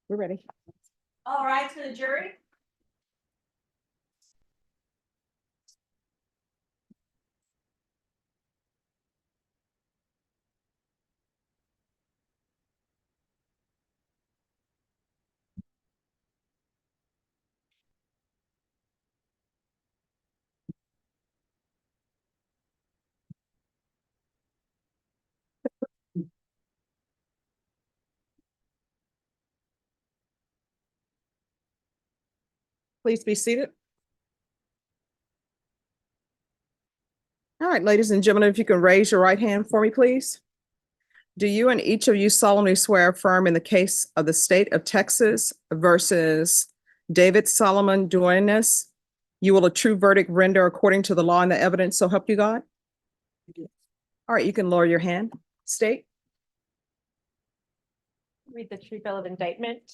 We're ready. All right, to the jury. Please be seated. All right, ladies and gentlemen, if you can raise your right hand for me, please. Do you and each of you solemnly swear affirm in the case of the state of Texas versus David Solomon Duenas, you will a true verdict render according to the law and the evidence, so help you God? All right, you can lower your hand. State. Read the true bill of indictment.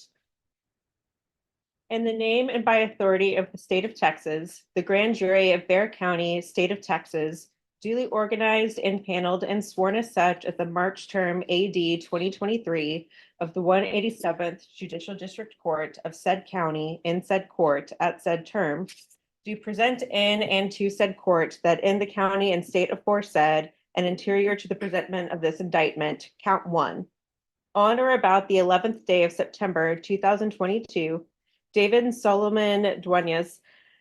In the name and by authority of the state of Texas, the grand jury of Bexar County, state of Texas, duly organized and paneled and sworn as such at the March term AD 2023 of the 187th Judicial District Court of said county in said court at said term, do present in and to said court that in the county and state aforesaid and anterior to the presentment of this indictment, count one. On or about the 11th day of September 2022, David Solomon Duenas,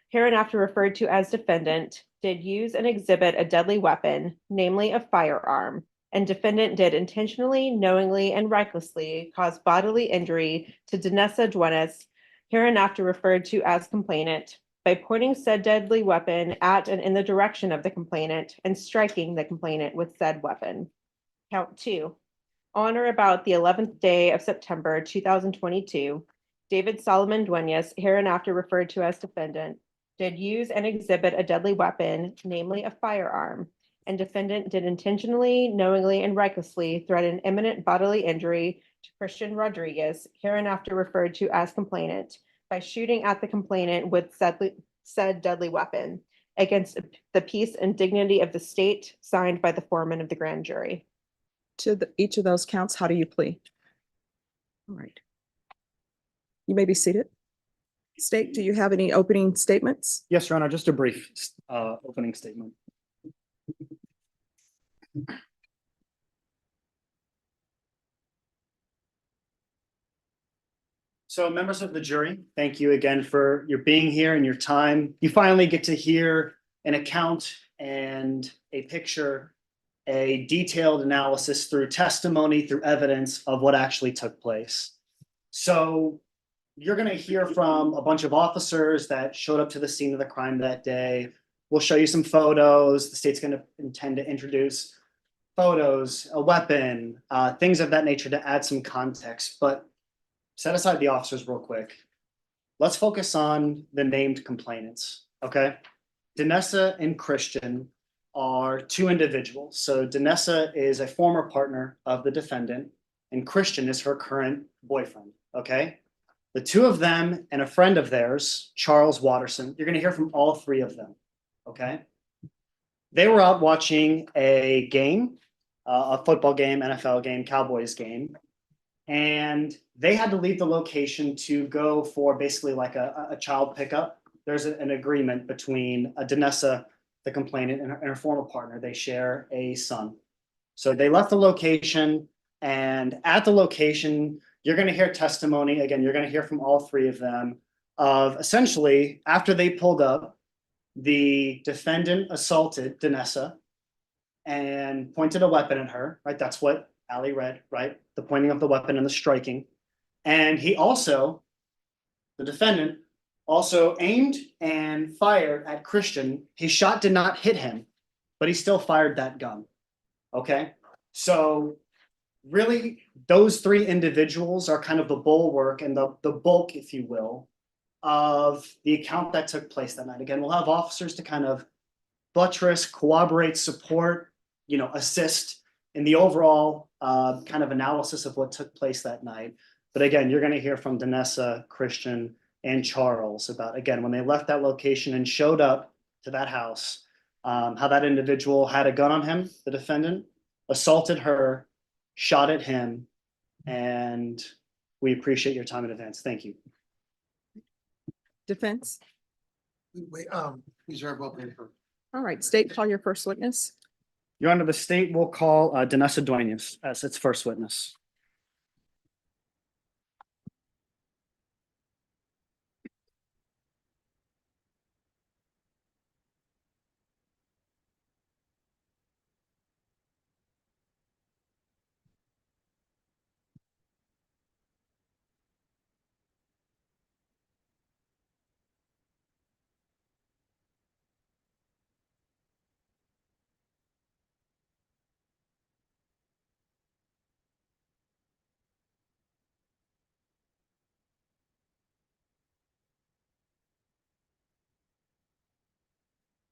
hereinafter referred to as defendant, did use and exhibit a deadly weapon, namely a firearm, and defendant did intentionally, knowingly, and recklessly cause bodily injury to Danessa Duenas, hereinafter referred to as complainant, by pointing said deadly weapon at and in the direction of the complainant and striking the complainant with said weapon. Count two. On or about the 11th day of September 2022, David Solomon Duenas, hereinafter referred to as defendant, did use and exhibit a deadly weapon, namely a firearm, and defendant did intentionally, knowingly, and recklessly threaten imminent bodily injury to Christian Rodriguez, hereinafter referred to as complainant, by shooting at the complainant with said deadly weapon against the peace and dignity of the state, signed by the foreman of the grand jury. To each of those counts, how do you plead? All right. You may be seated. State, do you have any opening statements? Yes, Your Honor, just a brief opening statement. So members of the jury, thank you again for your being here and your time. You finally get to hear an account and a picture, a detailed analysis through testimony, through evidence of what actually took place. So you're going to hear from a bunch of officers that showed up to the scene of the crime that day. We'll show you some photos. The state's going to intend to introduce photos, a weapon, things of that nature to add some context. But set aside the officers real quick. Let's focus on the named complainants, okay? Danessa and Christian are two individuals. So Danessa is a former partner of the defendant, and Christian is her current boyfriend, okay? The two of them and a friend of theirs, Charles Watterson, you're going to hear from all three of them, okay? They were out watching a game, a football game, NFL game, Cowboys game, and they had to leave the location to go for basically like a child pickup. There's an agreement between Danessa, the complainant, and her former partner. They share a son. So they left the location, and at the location, you're going to hear testimony. Again, you're going to hear from all three of them of essentially after they pulled up, the defendant assaulted Danessa and pointed a weapon at her, right? That's what Ali read, right? The pointing of the weapon and the striking. And he also, the defendant, also aimed and fired at Christian. His shot did not hit him, but he still fired that gun, okay? So really, those three individuals are kind of the bulwark and the bulk, if you will, of the account that took place that night. Again, we'll have officers to kind of buttress, corroborate, support, assist in the overall kind of analysis of what took place that night. But again, you're going to hear from Danessa, Christian, and Charles about, again, when they left that location and showed up to that house, how that individual had a gun on him, the defendant, assaulted her, shot at him, and we appreciate your time in advance. Thank you. Defense. Wait, reserve opening for. All right, state, call your first witness. Your Honor, the state will call Danessa Duenas as its first witness.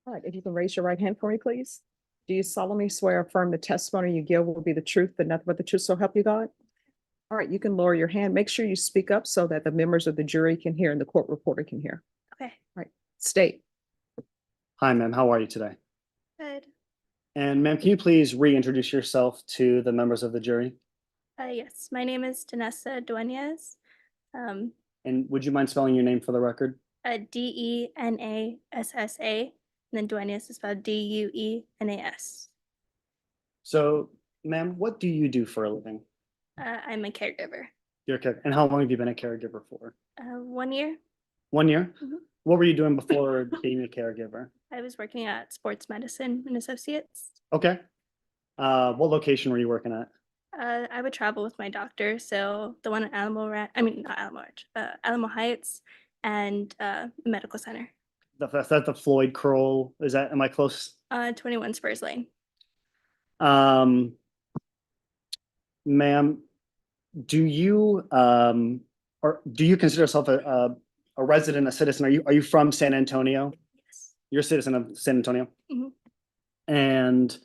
All right, if you can raise your right hand for me, please. Do you solemnly swear or affirm the testimony you give will be the truth, but nothing but the truth, so help you God? All right, you can lower your hand. Make sure you speak up so that the members of the jury can hear and the court reporter can hear. Okay, State. Hi, ma'am. How are you today? good. And ma'am, can you please reintroduce yourself to the members of the jury? Yes, my name is Danessa Duenas. And would you mind spelling your name for the record? Denassa, and then Duenas is spelled Duenas. So, ma'am, what do you do for a living? I'm a caregiver. You're a care, and how long have you been a caregiver for? 1 year, 1 year? Mhm. What were you doing before being a caregiver? I was working at Sports Medicine and Associates. Okay. What location were you working at? I would travel with my doctor, so the one at not Alamo Ranch, Alamo Heights, and Medical Center. That's the Floyd Kroll. Is that, am I close? 21 Spurs Lane. Ma'am, do you or do you consider yourself a resident, a citizen? Are you from San Antonio? Yes. You're a citizen of San Antonio? Mhm. And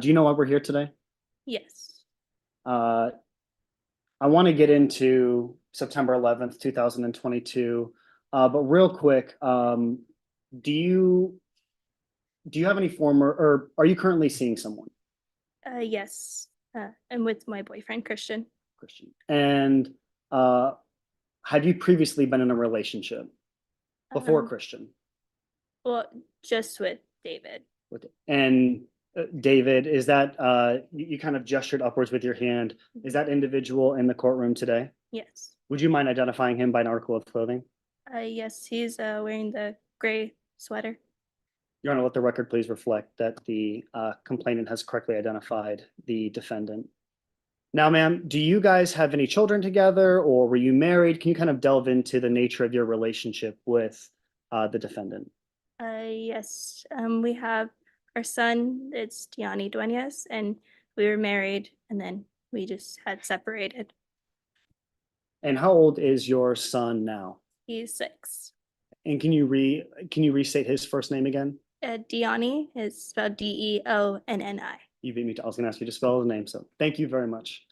do you know why we're here today? Yes. I want to get into September 11th, 2022. But real quick, do you have any former, or are you currently seeing someone, Yes. I'm with my boyfriend, Christian. Christian? And have you previously been in a relationship before Um, Christian? Well, just with David. And David, is that you kind of gestured upwards with your hand? Is that individual in the courtroom today? Yes. Would you mind identifying him by an article of clothing? Yes, he's wearing the gray sweater. Your Honor, let the record please reflect that the complainant has correctly identified the defendant. Now, ma'am, do you guys have any children together, or were you married? Can you kind of delve into the nature of your relationship with the defendant? Yes. We have our son, it's Gianni Duenas, and we were married and then we just had separated. And how old is your son now? He's 6. And can you restate his first name again? Gianni is spelled Deonni. You beat me to, I was gonna ask you to spell his name, so thank you very much.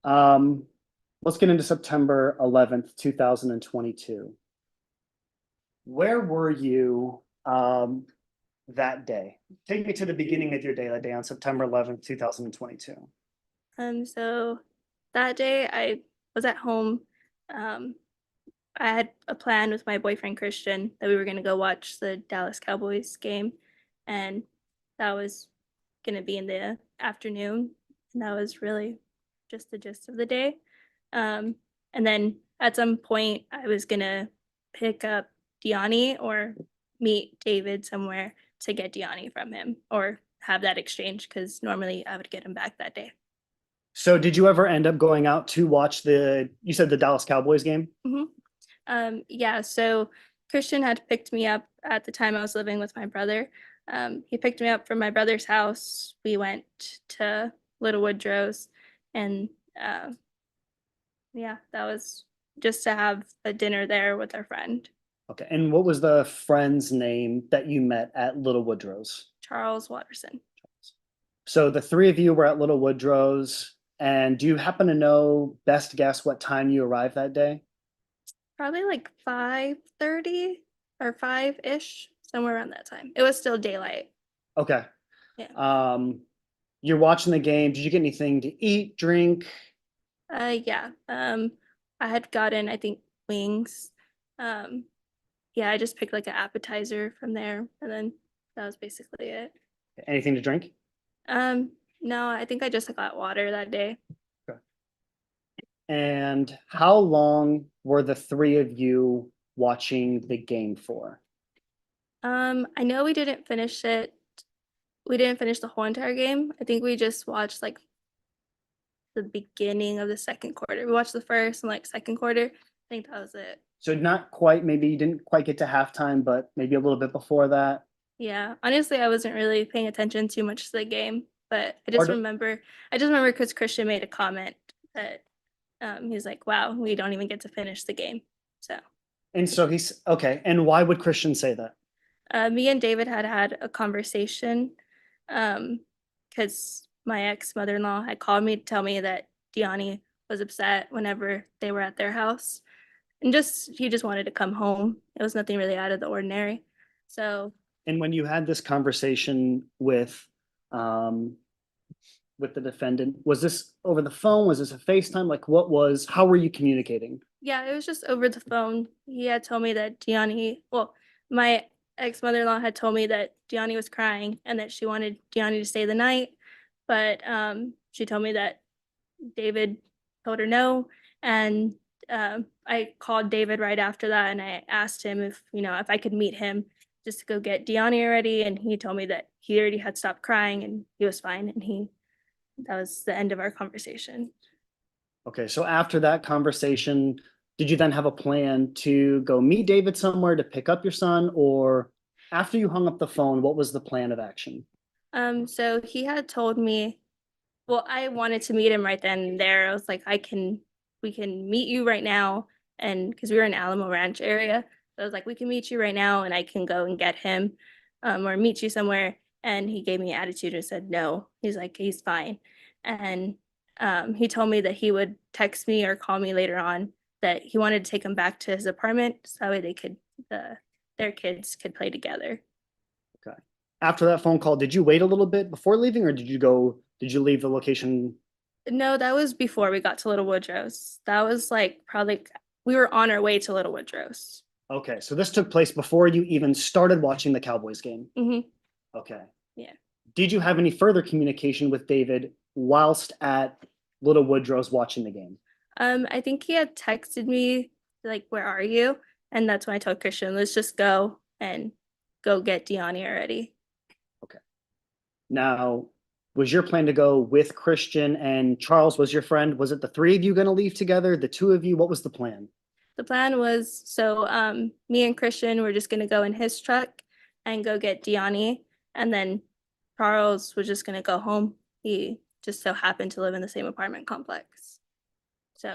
Let's get into September 11th, 2022. Where were you that day? Take me to the beginning of your day that day on September 11th, 2022. So that day I was at home. I had a plan with my boyfriend Christian that we were gonna go watch the Dallas Cowboys game, and that was gonna be in the afternoon, and that was really just the gist of the day. And then at some point I was gonna pick up Gianni or meet David somewhere to get Gianni from him or have that exchange because normally I would get him back that day. So did you ever end up going out to watch you said the Dallas Cowboys game? Yeah, so Christian had picked me up at the time I was living with my brother. He picked me up from my brother's house. We went to Little Woodrow's, and yeah, that was just to have a dinner there with our friend, Okay, and what was the friend's name that you met at Little Woodrow's? Charles Watterson. So the three of you were at Little Woodrow's, and do you happen to know, best guess, what time you arrived that day? Probably like 5:30 or 5-ish, somewhere around that time. It was still daylight. Okay. Yeah. You're watching the game. Did you get anything to eat, drink? Yeah. I had gotten, I think, wings. Um, yeah, I just picked like an appetizer from there, and then that was basically it. Anything to drink? Um, no, I think I just got water that day. And how long were the three of you watching the game for? I know we didn't finish it. We didn't finish the whole entire game. I think we just watched like the beginning of the second quarter. We watched the first and like second quarter. I think that was it. So not quite, maybe you didn't quite get to halftime, but maybe a little bit before that. Yeah, honestly, I wasn't really paying attention too much to the game, but Or do- I just remember because Christian made a comment that he's like, "Wow, we don't even get to finish the game." So, And so he's okay. And why would Christian say that? me and David had a conversation because my ex mother-in-law had called me to tell me that Diani was upset whenever they were at their house, and he just wanted to come home. It was nothing really out of the ordinary. So And when you had this conversation um, with the defendant, was this over the phone? Was this a FaceTime? Like, how were you communicating? yeah, it was just over the phone. He had told me that my ex mother-in-law had told me that Gianni was crying and that she wanted Gianni to stay the night, but she told me that David told her no, and I called David right after that and I asked him if I could meet him just to go get Gianni already, and he told me that he already had stopped crying and he was fine, and that was the end of our conversation. Okay, so after that conversation, did you then have a plan to go meet David somewhere to pick up your son? Or after you hung up the phone, what was the plan of action? So he had told me, well, I wanted to meet him right then and there. I was like, we can meet you right now. And because we were in Alamo Ranch area, so I was like, we can meet you right now and I can go and get him, or meet you somewhere. And he gave me attitude and said, no, he's like, he's fine. And he told me that he would text me or call me later on, that he wanted to take him back to his apartment so that way their kids could play together. Okay. After that phone call, did you wait a little bit before leaving, or did you leave the location? No, that was before we got to Little Woodrow's. That was like probably we were on our way to Little Woodrow's. Okay, so this took place before you even started watching the Cowboys game. Hmm. Okay. Yeah. Did you have any further communication with David whilst at Little Woodrow's watching the game? I think he had texted me like, "Where are you?" And that's when I told Christian, "Let's just go and go get Diani already." Now, was your plan to go with Christian and Charles was your friend? Was it the three of you going to leave together? The two of you? What was the plan? The plan was so me and Christian were just gonna go in his truck and go get Diani, and then Charles was just gonna go home. He just so happened to live in the same apartment complex. So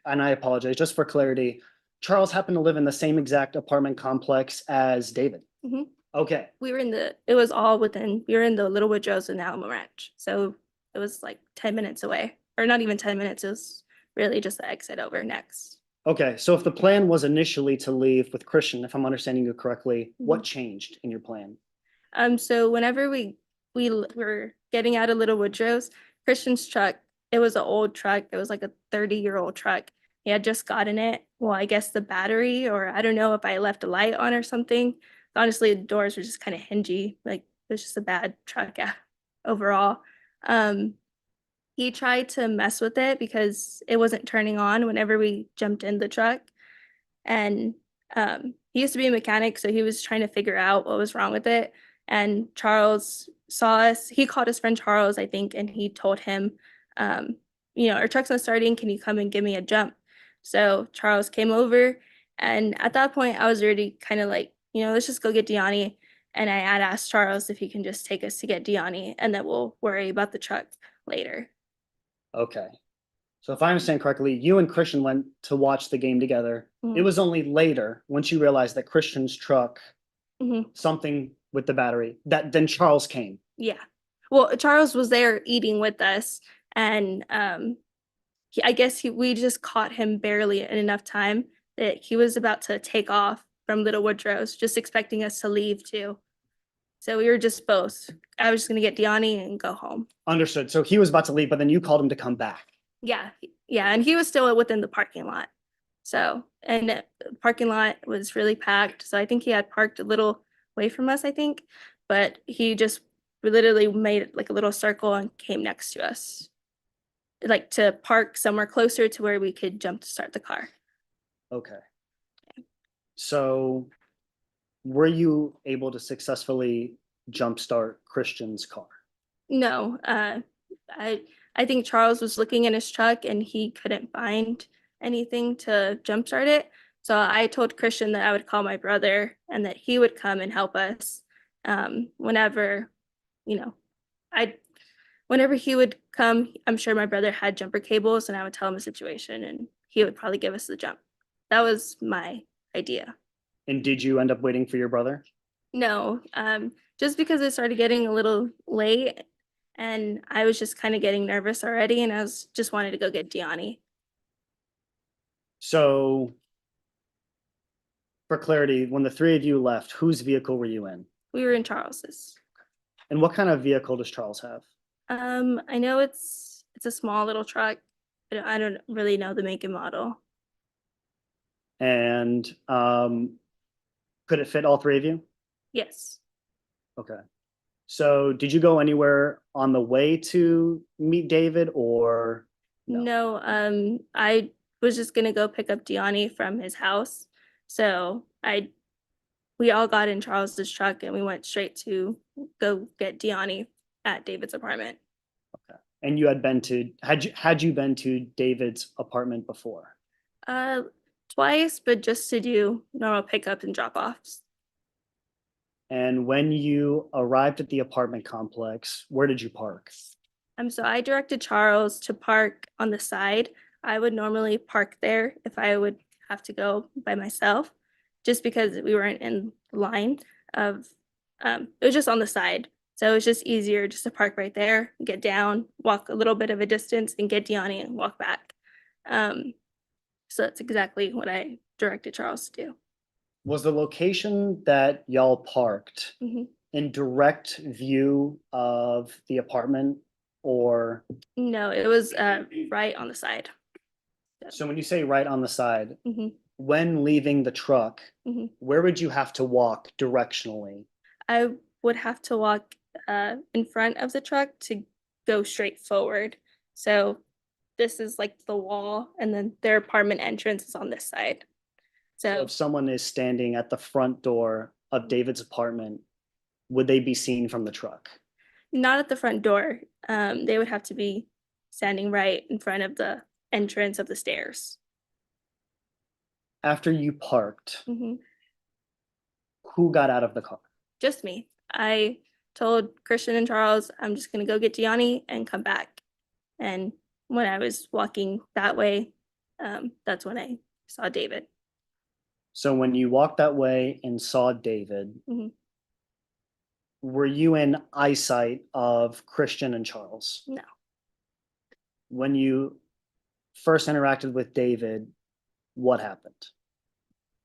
And I apologize, just for clarity, Charles happened to live in the same exact apartment complex as David. mhm. Okay, We were it was all within, we were in the Little Woodrow's and Alamo Ranch. So it was like 10 minutes away, or not even 10 minutes. It was really just the exit over next. okay. So if the plan was initially to leave with Christian, if I'm understanding you correctly, what changed in your plan? So whenever we were getting out of Little Woodrow's, Christian's truck, it was an old truck. It was like a 30-year-old truck. He had just gotten it. Well, I guess the battery, or I don't know if I left a light on or something. Honestly, the doors were just kind of hingy. Like it was just a bad truck overall. Um, he tried to mess with it because it wasn't turning on whenever we jumped in the truck. And he used to be a mechanic, so he was trying to figure out what was wrong with it. And Charles saw us. He called his friend Charles, I think, and he told him, our truck's not starting. Can you come and give me a jump? So Charles came over, and at that point, I was already kind of like, let's just go get Diani. And I had asked Charles if he can just take us to get Diani, and then we'll worry about the truck later. Okay. So if I understand correctly, you and Christian went to watch the game together. It Mhm. was only later, once you realized that Christian's truck, Mhm. something with the battery, that then Charles came. Yeah. Well, Charles was there eating with us, and I guess we just caught him barely in enough time that he was about to take off from Little Woodrow's, just expecting us to leave too. So we were just both. I was just gonna get Diani and go home. Understood. So he was about to leave, but then you called him to come back. Yeah, yeah, and he was still within the parking lot. So, and the parking lot was really packed. So I think he had parked a little away from us, I think, but he just literally made like a little circle and came next to us, like to park somewhere closer to where we could jump to start the car. Okay. So were you able to successfully jumpstart Christian's car? No, I think Charles was looking in his truck and he couldn't find anything to jumpstart it. So I told Christian that I would call my brother and that he would come and help us whenever, you know, I whenever he would come. I'm sure my brother had jumper cables and I would tell him the situation and he would probably give us the jump. That was my idea. And did you end up waiting for your brother? No, just because it started getting a little late and I was just kind of getting nervous already and I was just wanted to go get Diani. So for clarity, when the three of you left, whose vehicle were you in? We were in Charles's. And what kind of vehicle does Charles have? I know it's a small little truck, but I don't really know the make and model. And could it fit all three of you? Yes. Okay. So did you go anywhere on the way to meet David or? No, I was just gonna go pick up Diani from his house. So we all got in Charles's truck and we went straight to go get Diani at David's apartment. And you had had you been to David's apartment before? Twice, but just to do normal pickups and drop offs. And when you arrived at the apartment complex, where did you park? So I directed Charles to park on the side. I would normally park there if I would have to go by myself, just because we weren't in line of, it was just on the side. So it was just easier just to park right there, get down, walk a little bit of a distance and get Diani and walk back. So that's exactly what I directed Charles to do. Was the location that y'all parked Mhm. in direct view of the apartment or? No, it was right on the side. So when you say right on the side, Mhm. when leaving the truck, Mhm. where would you have to walk directionally? I would have to walk in front of the truck to go straight forward. So this is like the wall, and then their apartment entrance is on this side. So So if someone is standing at the front door of David's apartment, would they be seen from the truck? not at the front door. They would have to be standing right in front of the entrance of the stairs. After you parked, Mhm. who got out of the car? Just me. I told Christian and Charles, I'm just gonna go get Gianni and come back. And when I was walking that way, that's when I saw David. So when you walked that way and saw David, Mhm. were you in eyesight of Christian and Charles? No. When you first interacted with David, what happened?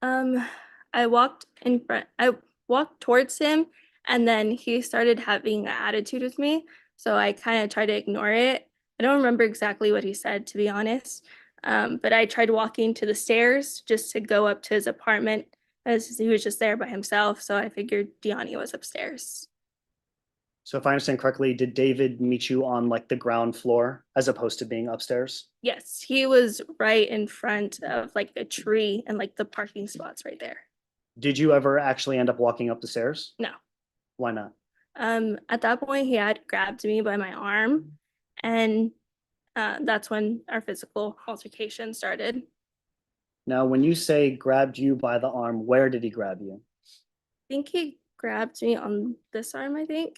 Um, I walked in front, I walked towards him, and then he started having an attitude with me. So I kind of tried to ignore it. I don't remember exactly what he said, to be honest. But I tried walking to the stairs just to go up to his apartment as he was just there by himself. So I figured Diani was upstairs. So if I understand correctly, did David meet you on like the ground floor as opposed to being upstairs? Yes, he was right in front of like a tree and like the parking spots right there. Did you ever actually end up walking up the stairs? No. Why not? At that point, he had grabbed me by my arm, and that's when our physical altercation started. Now, when you say grabbed you by the arm, where did he grab you? I think he grabbed me on this arm, I think.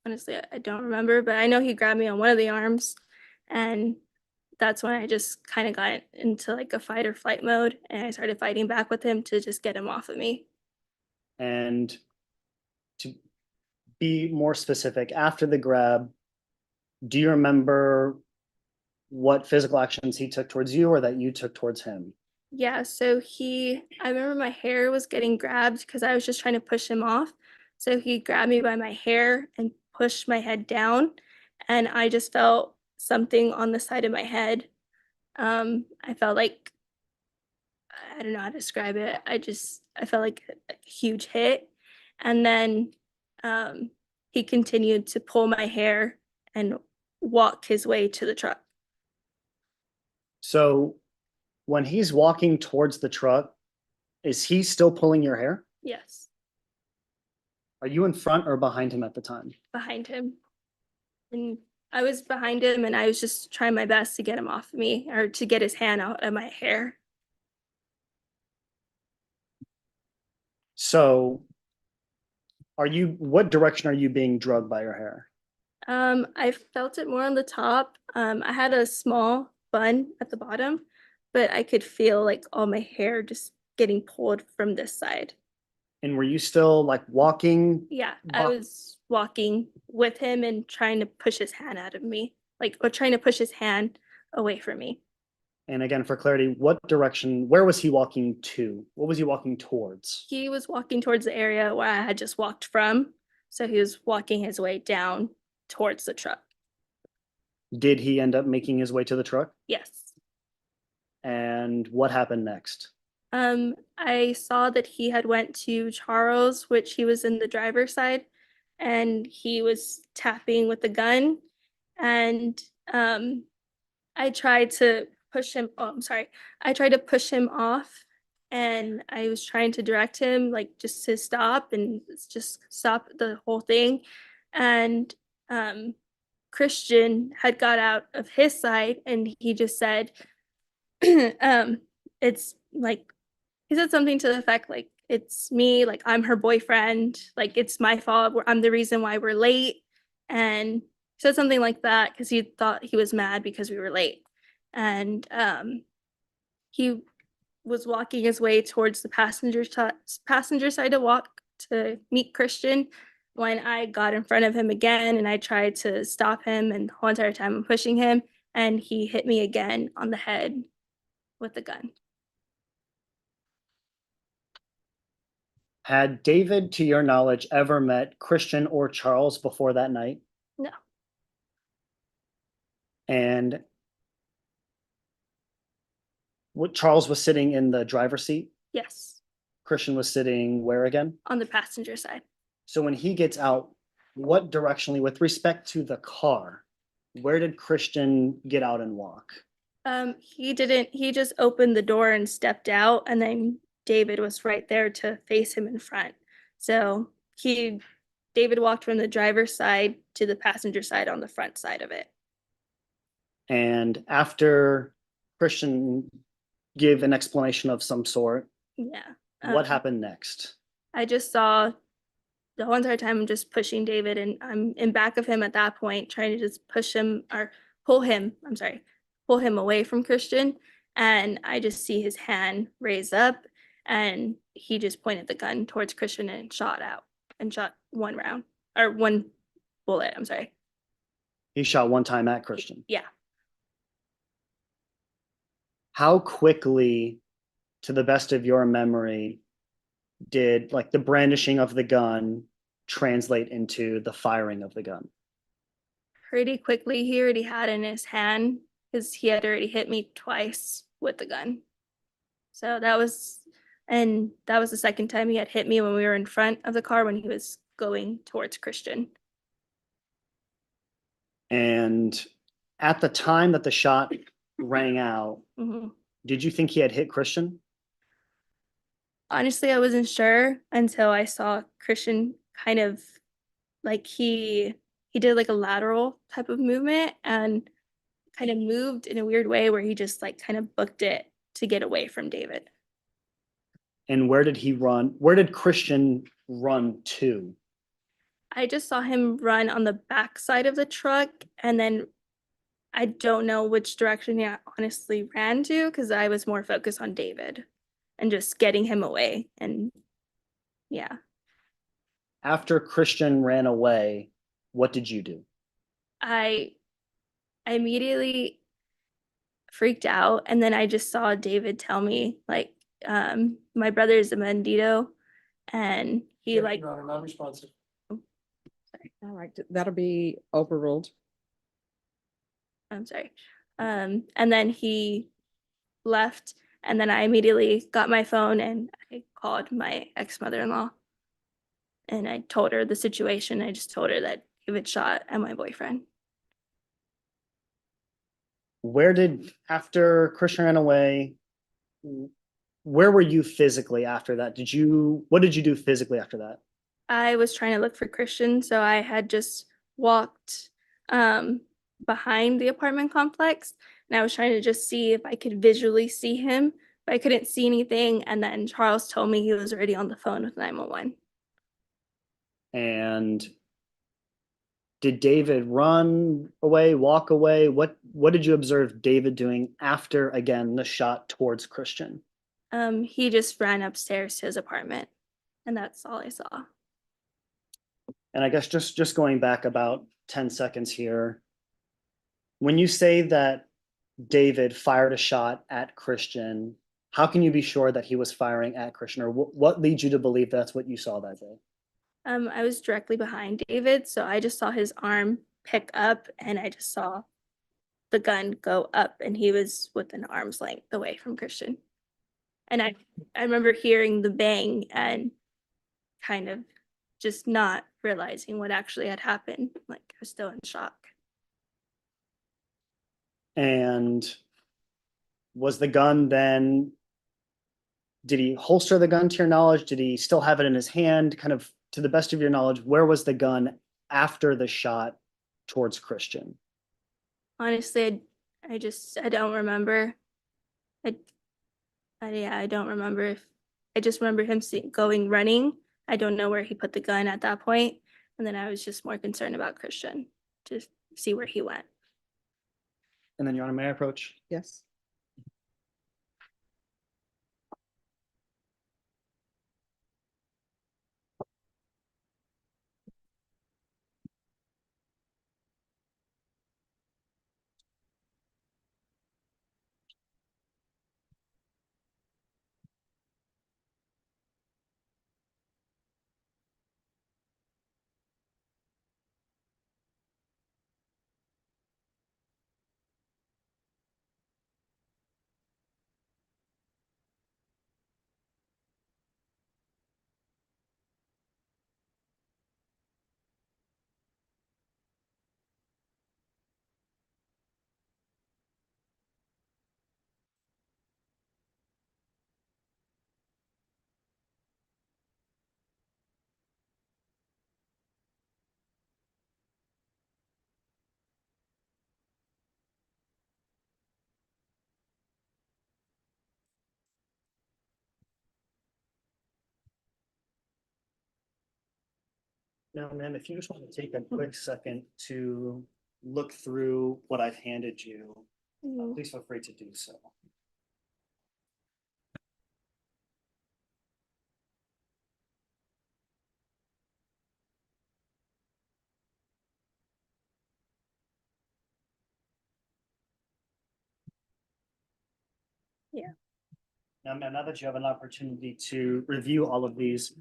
Honestly, I don't remember, but I know he grabbed me on one of the arms, and that's when I just kind of got into like a fight or flight mode, and I started fighting back with him to just get him off of me. And to be more specific, after the grab, do you remember what physical actions he took towards you or that you took towards him? Yeah, so I remember my hair was getting grabbed because I was just trying to push him off. So he grabbed me by my hair and pushed my head down, and I just felt something on the side of my head. I felt like, I don't know how to describe it. I felt like a huge hit. And then um, he continued to pull my hair and walk his way to the truck. So when he's walking towards the truck, is he still pulling your hair? Yes, Are you in front or behind him at the time? behind him. And I was behind him and I was just trying my best to get him off of me or to get his hand out of my hair. So what direction are you being drugged by your hair? I felt it more on the top. I had a small bun at the bottom, but I could feel like all my hair just getting pulled from this side. And were you still like walking? Yeah, I Bo- was walking with him and trying to push his hand out of me, like, or trying to push his hand away from me. And again, for clarity, what direction, where was he walking to? What was he walking towards? He was walking towards the area where I had just walked from. So he was walking his way down towards the truck. Did he end up making his way to the truck? Yes. And what happened next? I saw that he had went to Charles, which he was in the driver's side, and he was tapping with the gun. And I tried to push him. Oh, I'm sorry. I tried to push him off, and I was trying to direct him, like, just to stop and just stop the whole thing. And Christian had got out of his side, and he just said, it's like, he said something to the effect like, it's me, like, I'm her boyfriend, like, it's my fault, I'm the reason why we're late. And he said something like that because he thought he was mad because we were late. And he was walking his way towards the passenger side to walk to meet Christian when I got in front of him again and I tried to stop him, and the whole entire time I'm pushing him, and he hit me again on the head with the gun. Had David, to your knowledge, ever met Christian or Charles before that night? No. And what, Charles was sitting in the driver's seat? Yes, Christian was sitting where again? on the passenger side. So when he gets out, what directionally, with respect to the car, where did Christian get out and walk? He just opened the door and stepped out, and then David was right there to face him in front. So David walked from the driver's side to the passenger side on the front side of it. And after Christian gave an explanation of some sort, Yeah. what happened next? I just saw the whole entire time I'm just pushing David, and I'm in back of him at that point, trying to just push him or pull him away from Christian. And I just see his hand raise up, and he just pointed the gun towards Christian and shot one round or one bullet. I'm sorry. He shot one time at Christian. Yeah. How quickly, to the best of your memory, did like the brandishing of the gun translate into the firing of the gun? Pretty quickly, he already had in his hand because he had already hit me twice with the gun. So that was the second time he had hit me when we were in front of the car when he was going towards Christian. And at the time that the shot rang out, Hmm. did you think he had hit Christian? Honestly, I wasn't sure until I saw Christian kind of like he did like a lateral type of movement and kind of moved in a weird way where he just like kind of booked it to get away from David. And where did he run? Where did Christian run to? I just saw him run on the back side of the truck, and then I don't know which direction he honestly ran to because I was more focused on David and just getting him away. And yeah. after Christian ran away, what did you do? I immediately freaked out, and then I just saw David tell me like, my brother is a bandito, and he like, Your Honor, non-responsive. All right, that'll be overruled. I'm sorry. And then he left, and then I immediately got my phone and I called my ex-mother-in-law. And I told her the situation. I just told her that David shot at my boyfriend. After Christian ran away, where were you physically after that? What did you do physically after that? I was trying to look for Christian, so I had just walked behind the apartment complex, and I was trying to just see if I could visually see him, but I couldn't see anything. And then Charles told me he was already on the phone with 911. And did David run away, walk away? What did you observe David doing after, again, the shot towards Christian? He just ran upstairs to his apartment, and that's all I saw. And I guess just going back about 10 seconds here, when you say that David fired a shot at Christian, how can you be sure that he was firing at Christian, or what leads you to believe that's what you saw that day? I was directly behind David, so I just saw his arm pick up, and I just saw the gun go up, and he was within arm's length away from Christian. And I remember hearing the bang and kind of just not realizing what actually had happened. Like, I was still in shock. And was the gun then, did he holster the gun to your knowledge? Did he still have it in his hand? Kind of to the best of your knowledge, where was the gun after the shot towards Christian? Honestly, I don't remember. I don't remember if I just remember him going running. I don't know where he put the gun at that point, and then I was just more concerned about Christian to see where he went. And then, Your Honor, may I approach? Yes. Now, ma'am, if you just want to take a quick second to look through what I've handed you, please feel free to do so. Yeah. Now, ma'am, now that you have an opportunity to review all of these,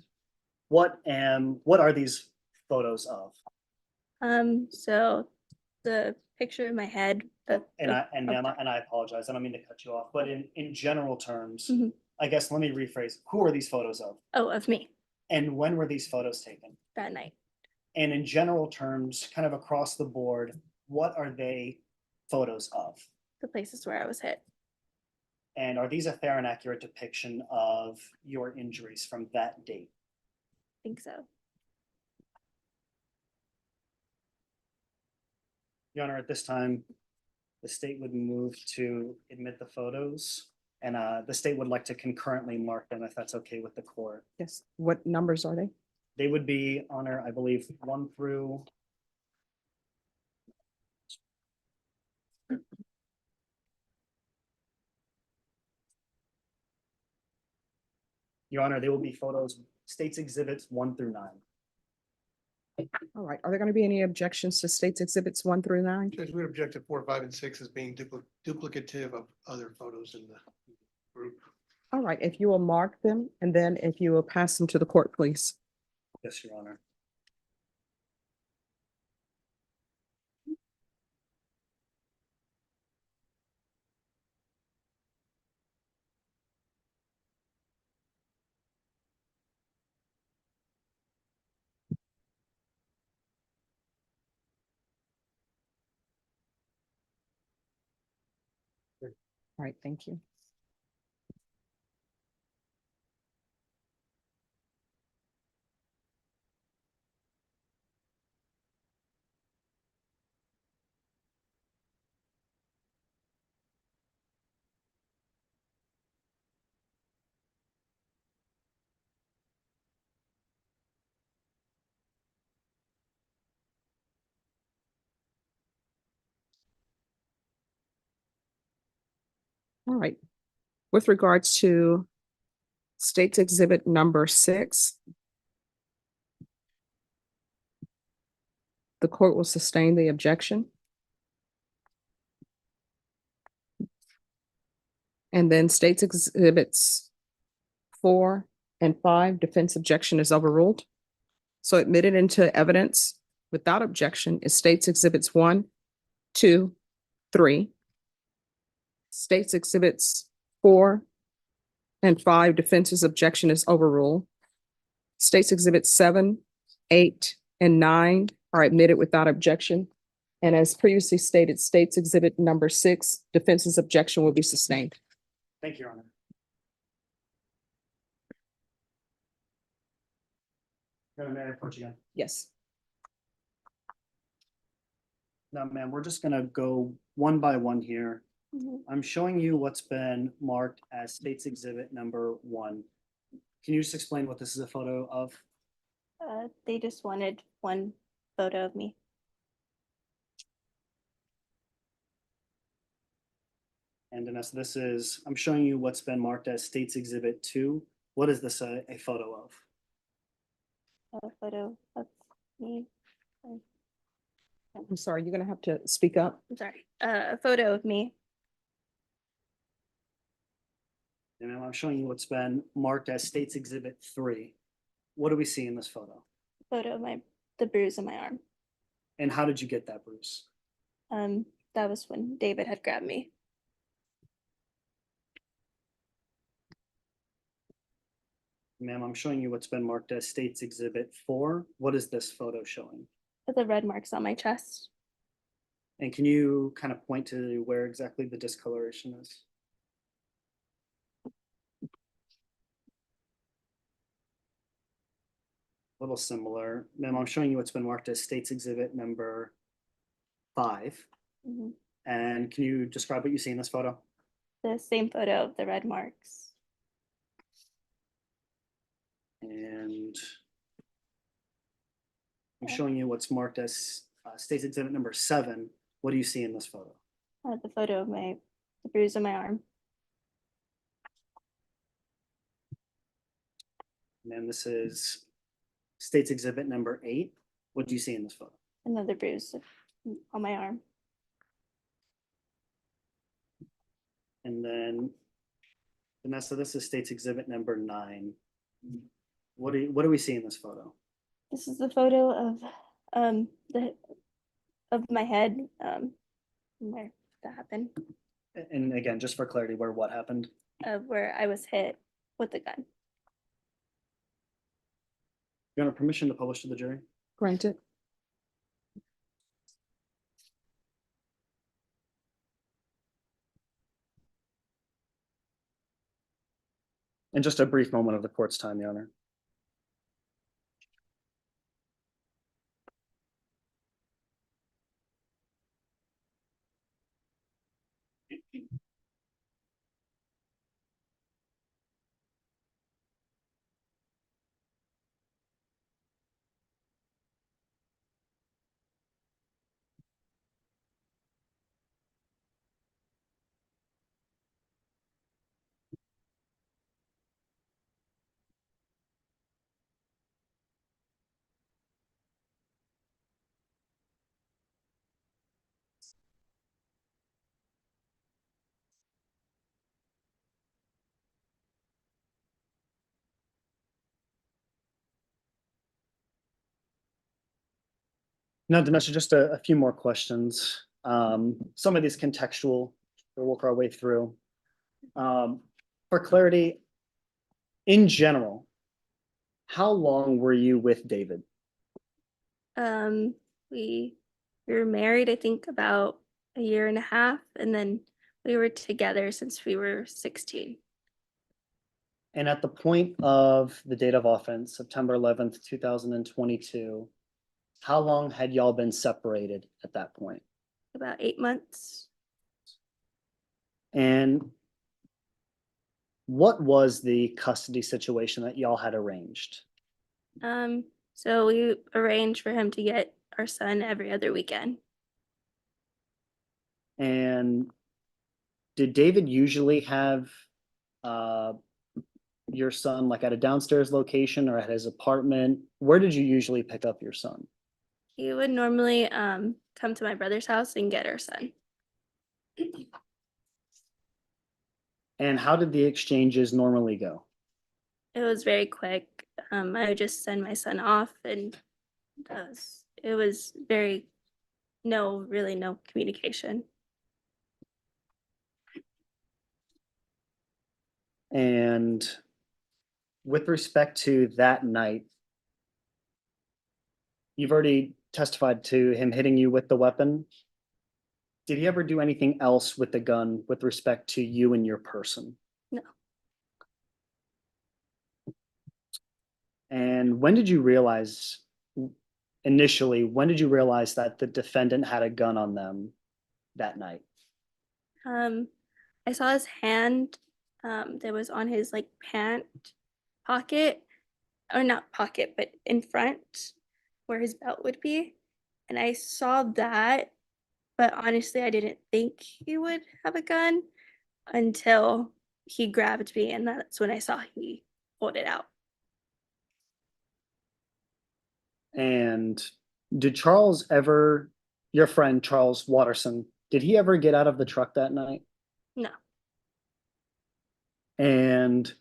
what are these photos of? So the picture in my head, And I apologize, I don't mean to cut you off, but in general terms, Mhm. I guess let me rephrase, who are these photos of? of me And when were these photos taken? that night. And in general terms, kind of across the board, what are they photos of? The places where I was hit. And are these a fair and accurate depiction of your injuries from that date? I think so. Your Honor, at this time, the state would move to admit the photos, and the state would like to concurrently mark them if that's okay with the court. Yes. What numbers are they? They would be, Honor, I believe, 1 through. Your Honor, they will be photos, state's exhibits 1 through 9. All right, are there going to be any objections to States Exhibits 1 through 9? Judge, we would object to 4, 5, and 6 as being duplicative of other photos in the group. All right, if you will mark them, and then if you will pass them to the court, please. Yes, Your Honor. All right, thank you. All right. With regards to States Exhibit number 6, the court will sustain the objection. And then States Exhibits 4 and 5, defense objection is overruled. So admitted into evidence without objection is States Exhibits 1, 2, 3. States Exhibits 4 and 5, defense's objection is overruled. States Exhibits 7, 8, and 9 are admitted without objection. And as previously stated, States Exhibit number 6, defense's objection will be sustained. Thank you, Your Honor. Madam Mayor, approach again. Yes. Now, ma'am, we're just gonna go one by one here. Mhm. I'm showing you what's been marked as States Exhibit number 1. Can you just explain what this is a photo of? They just wanted one photo of me. And Danessa, I'm showing you what's been marked as States Exhibit 2. What is this a photo of? A photo of me. I'm sorry, you're gonna have to speak up. I'm sorry. A photo of me. And ma'am, I'm showing you what's been marked as States Exhibit 3. What do we see in this photo? Photo of the bruise on my arm. And how did you get that bruise? That was when David had grabbed me. Ma'am, I'm showing you what's been marked as States Exhibit 4. What is this photo showing? The red marks on my chest. And can you kind of point to where exactly the discoloration is? A little similar. Ma'am, I'm showing you what's been marked as States Exhibit number 5. Mhm. And can you describe what you see in this photo? The same photo of the red marks. And I'm showing you what's marked as States Exhibit number 7. What do you see in this photo? The photo of the bruise on my arm. And this is States Exhibit number 8. What do you see in this photo? Another bruise on my arm. And then Vanessa, this is States Exhibit number 9. What do we see in this photo? This is the photo of my head, where that happened, And again, just for clarity, what happened? where I was hit with the gun. You want permission to publish to the jury? Granted. In just a brief moment of the court's time, Your Honor. Now, Danessa, just a few more questions. Some of these contextual, we'll work our way through. For clarity, in general, how long were you with David? We were married, I think, about a year and a half, and then we were together since we were 16. And at the point of the date of offense, September 11th, 2022, how long had y'all been separated at that point? About 8 months. And what was the custody situation that y'all had arranged? So we arranged for him to get our son every other weekend. And did David usually have your son like at a downstairs location or at his apartment? Where did you usually pick up your son? He would normally come to my brother's house and get our son. And how did the exchanges normally go? It was very quick. I would just send my son off, and it was very really no communication. And with respect to that night, you've already testified to him hitting you with the weapon. Did he ever do anything else with the gun with respect to you and your person? No. And when did you realize, initially, when did you realize that the defendant had a gun on them that night? I saw his hand that was on his like pant pocket, or not pocket, but in front where his belt would be. And I saw that, but honestly, I didn't think he would have a gun until he grabbed me, and that's when I saw he pulled it out. And did Charles ever, your friend Charles Watterson, did he ever get out of the truck that night? No. And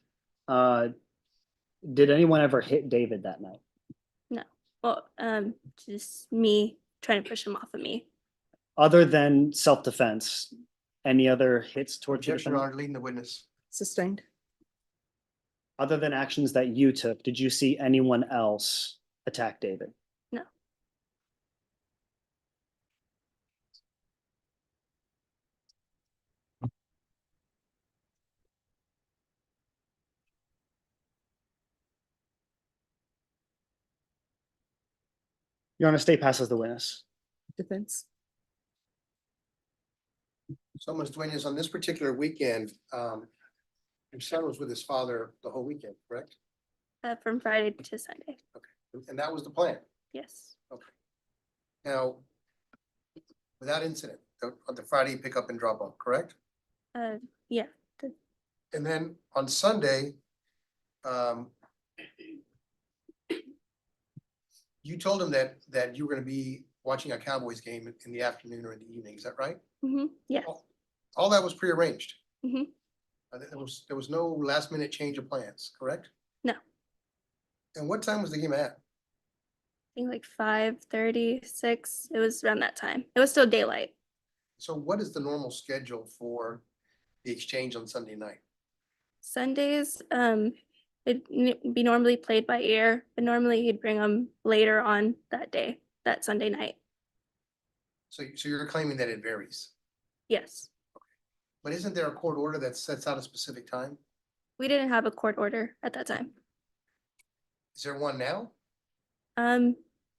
did anyone ever hit David that night? No. Well, just me trying to push him off of me. Other than self-defense, any other hits towards the Objection, Your defendant? Honor, leading the witness. Sustained. Other than actions that you took, did you see anyone else attack David? No. Your Honor, state passes the witness. Defense. So, Ms. Duenas, on this particular weekend, your son was with his father the whole weekend, correct? From Friday to Sunday. And that was the plan. Yes. Now, without incident, the Friday pick up and drop off, correct? Yeah. And then on Sunday, you told him that you were gonna be watching a Cowboys game in the afternoon or in the evening, is that right? Yeah. All that was prearranged. Mhm. There was no last minute change of plans, correct? No. And what time was the game at? I think like 5:36. It was around that time. It was still daylight. So what is the normal schedule for the exchange on Sunday night? Sundays, it'd be normally played by ear, but normally he'd bring them later on that day, that Sunday night. So you're claiming that it varies, Yes. but isn't there a court order that sets out a specific time? We didn't have a court order at that time. Is there one now?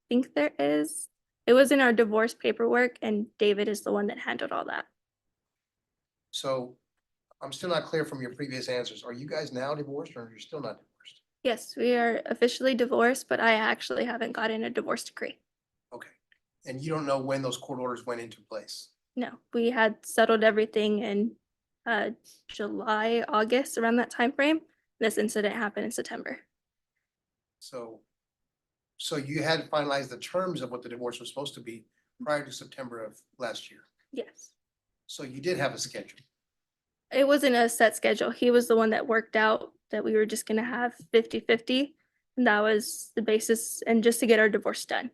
Think there is. It was in our divorce paperwork, and David is the one that handled all that. So I'm still not clear from your previous answers. Are you guys now divorced or you're still not divorced? Yes, we are officially divorced, but I actually haven't gotten a divorce decree. Okay. And you don't know when those court orders went into place? No, we had settled everything in July, August, around that time frame. This incident happened in September. So you had finalized the terms of what the divorce was supposed to be prior to September of last year. Yes. So you did have a schedule. It wasn't a set schedule. He was the one that worked out that we were just gonna have 50-50. And that was the basis, and just to get our divorce done.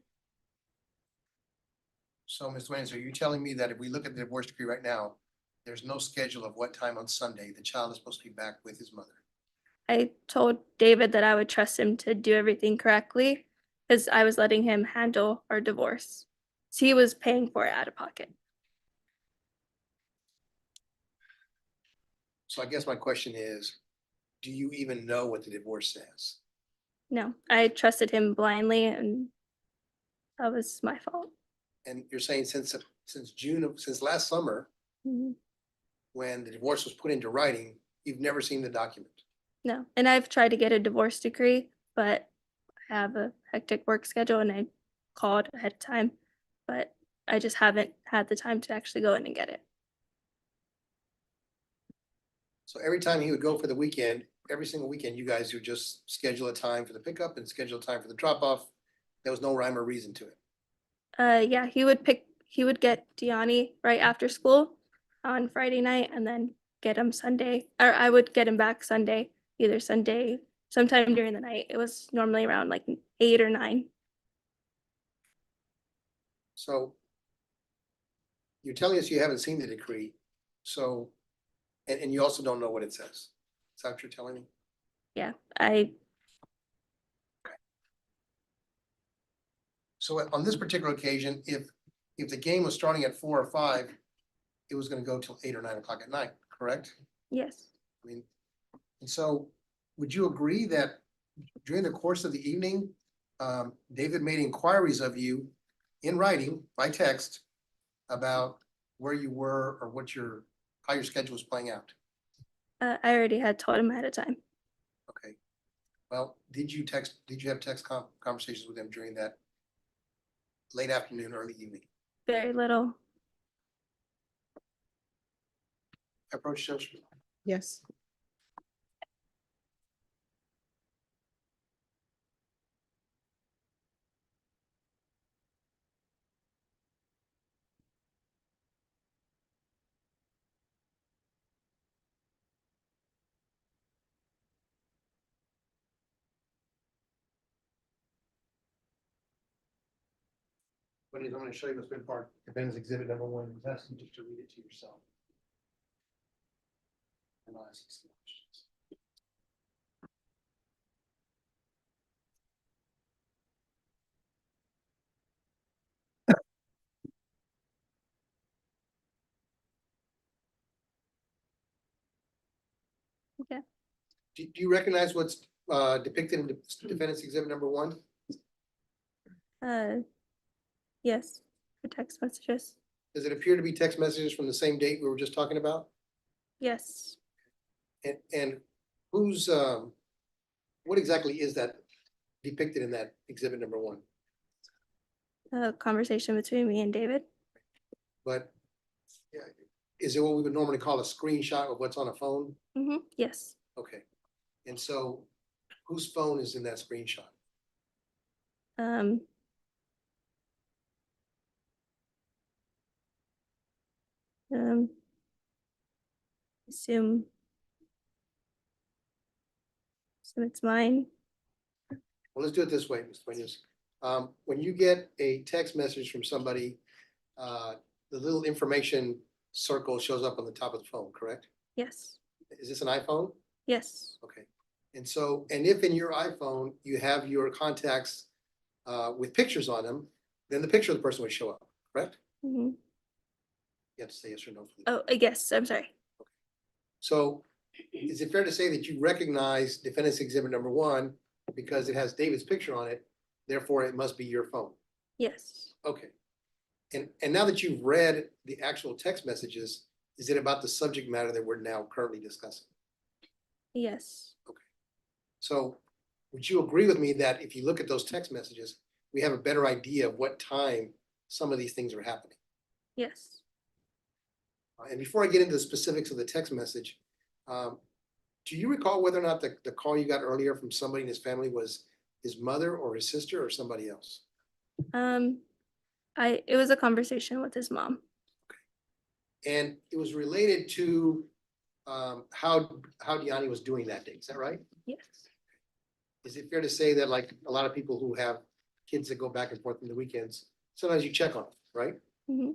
So, Ms. Duenas, are you telling me that if we look at the divorce decree right now, there's no schedule of what time on Sunday the child is supposed to be back with his mother? I told David that I would trust him to do everything correctly because I was letting him handle our divorce. So he was paying for it out of pocket. So I guess my question is, do you even know what the divorce says? No, I trusted him blindly, and that was my fault. And you're saying since since last summer, Mhm. when the divorce was put into writing, you've never seen the document? No, and I've tried to get a divorce decree, but I have a hectic work schedule and I called ahead of time, but I just haven't had the time to actually go in and get it. So every time he would go for the weekend, every single weekend, you guys would just schedule a time for the pickup and schedule a time for the drop off. There was no rhyme or reason to it. Yeah, he would get Diani right after school on Friday night and then get him Sunday, or I would get him back Sunday, either Sunday, sometime during the night. It was normally around like 8 or 9. So you're telling us you haven't seen the decree, so, and you also don't know what it says. Is that what you're telling me? Yeah, So on this particular occasion, if the game was starting at 4 or 5, it was gonna go till 8 or 9 o'clock at night, correct? yes, I mean, and so would you agree that during the course of the evening, David made inquiries of you in writing by text about where you were or how your schedule was playing out? I already had told him ahead of time. Okay. Well, did you have text conversations with him during that late afternoon, early evening? Very little. Approach Judge. Yes. What is, I'm gonna show you what's been part, Ben's exhibit number 1, was asking just to read it to yourself. And I'll ask you some questions. Okay. Do you recognize what's depicted in defendant's exhibit number 1? Yes, for text messages. Does it appear to be text messages from the same date we were just talking about? Yes. And who's, what exactly is that depicted in that exhibit number 1? A conversation between me and David. But yeah, is it what we would normally call a screenshot of what's on a phone? Yes. Okay. And so whose phone is in that screenshot? Um, um, assume it's mine. Well, let's do it this way, Mr. Duenas. When you get a text message from somebody, the little information circle shows up on the top of the phone, correct? Yes. Is this an iPhone? Yes. Okay. And so, and if in your iPhone, you have your contacts with pictures on them, then the picture of the person would show up, correct? hmm You have to say yes or no, please. Oh, yes. I'm sorry. So is it fair to say that you recognize defendant's exhibit number 1 because it has David's picture on it, therefore it must be your phone? Yes. Okay. And now that you've read the actual text messages, is it about the subject matter that we're now currently discussing? Yes. So would you agree with me that if you look at those text messages, we have a better idea of what time some of these things are happening? Yes. And before I get into the specifics of the text message, do you recall whether or not the call you got earlier from somebody in his family was his mother or his sister or somebody else? It was a conversation with his mom. And it was related to how Diani was doing that day. Is that right? Yes. Is it fair to say that like a lot of people who have kids that go back and forth in the weekends, sometimes you check on them, right? Mhm.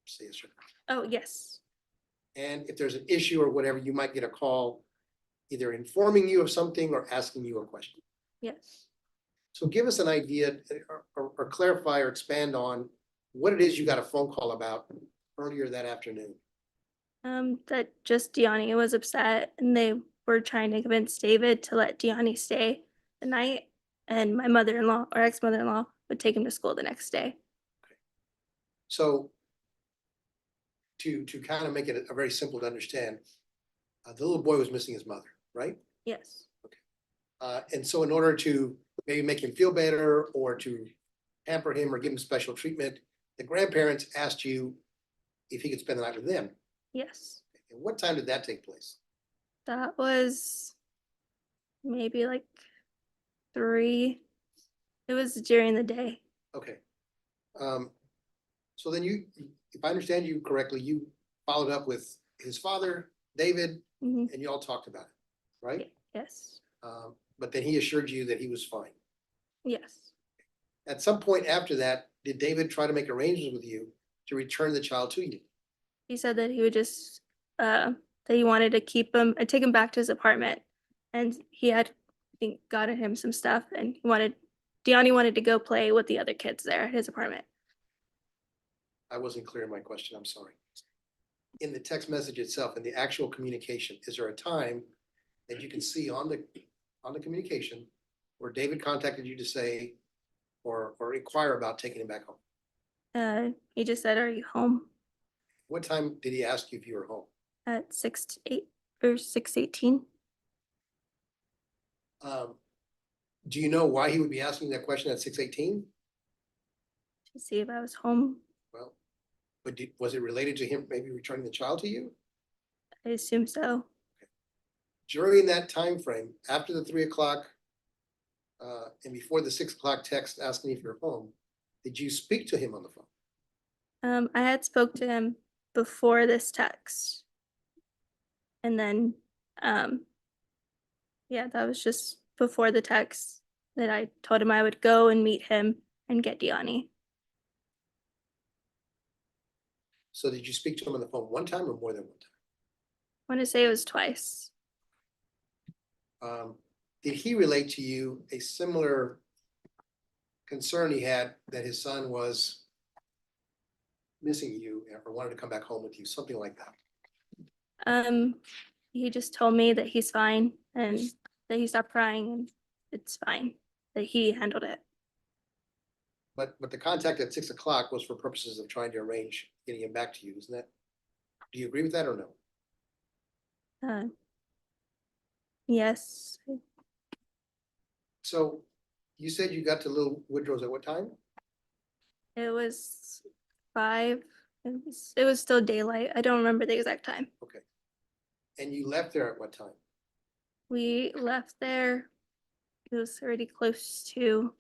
Say yes, sir. Oh, yes. And if there's an issue or whatever, you might get a call either informing you of something or asking you a question. Yes. So give us an idea or clarify or expand on what it is you got a phone call about earlier that afternoon. That just Deani was upset and they were trying to convince David to let Deani stay the night, and my mother-in-law or ex-mother-in-law would take him to school the next day. So to kind of make it a very simple to understand, the little boy was missing his mother, right? Yes. And so in order to maybe make him feel better or to pamper him or give him special treatment, the grandparents asked you if he could spend the night with them. Yes. And what time did that take place? That was maybe like 3. It was during the day. Okay. So then you, if I understand you correctly, you followed up with his father, David, Mhm. and you all talked about it, right? Yes. But then he assured you that he was fine. Yes. At some point after that, did David try to make arrangements with you to return the child to you? He said that he would just that he wanted to keep him and take him back to his apartment, and he had, I think, gotten him some stuff, and Deani wanted to go play with the other kids there at his apartment. I wasn't clear in my question, I'm sorry. In the text message itself, in the actual communication, is there a time that you can see on the communication where David contacted you to say or inquire about taking him back home? He just said, "Are you home?" What time did he ask you if you were home? At 6 to 8 or 6:18. Um, do you know why he would be asking that question at 6:18? To see if I was home. Well, but was it related to him maybe returning the child to you? I assume so. During that time frame, after the 3 o'clock and before the 6 o'clock text asking if you're home, did you speak to him on the phone? I had spoke to him before this text, and then yeah, that was just before the text that I told him I would go and meet him and get Deani. So did you speak to him on the phone one time or more than one I want to say it was twice. time? Did he relate to you a similar concern he had that his son was missing you or wanted to come back home with you, something like that? He just told me that he's fine and that he stopped crying and it's fine, that he handled it. But the contact at 6 o'clock was for purposes of trying to arrange getting him back to you, isn't that? Do you agree with that or no? Uh, yes. So you said you got to Little Woodrow's at what time? It was 5. It was still daylight. I don't remember the exact time. Okay. And you left there at what time? We left there. It was already close to.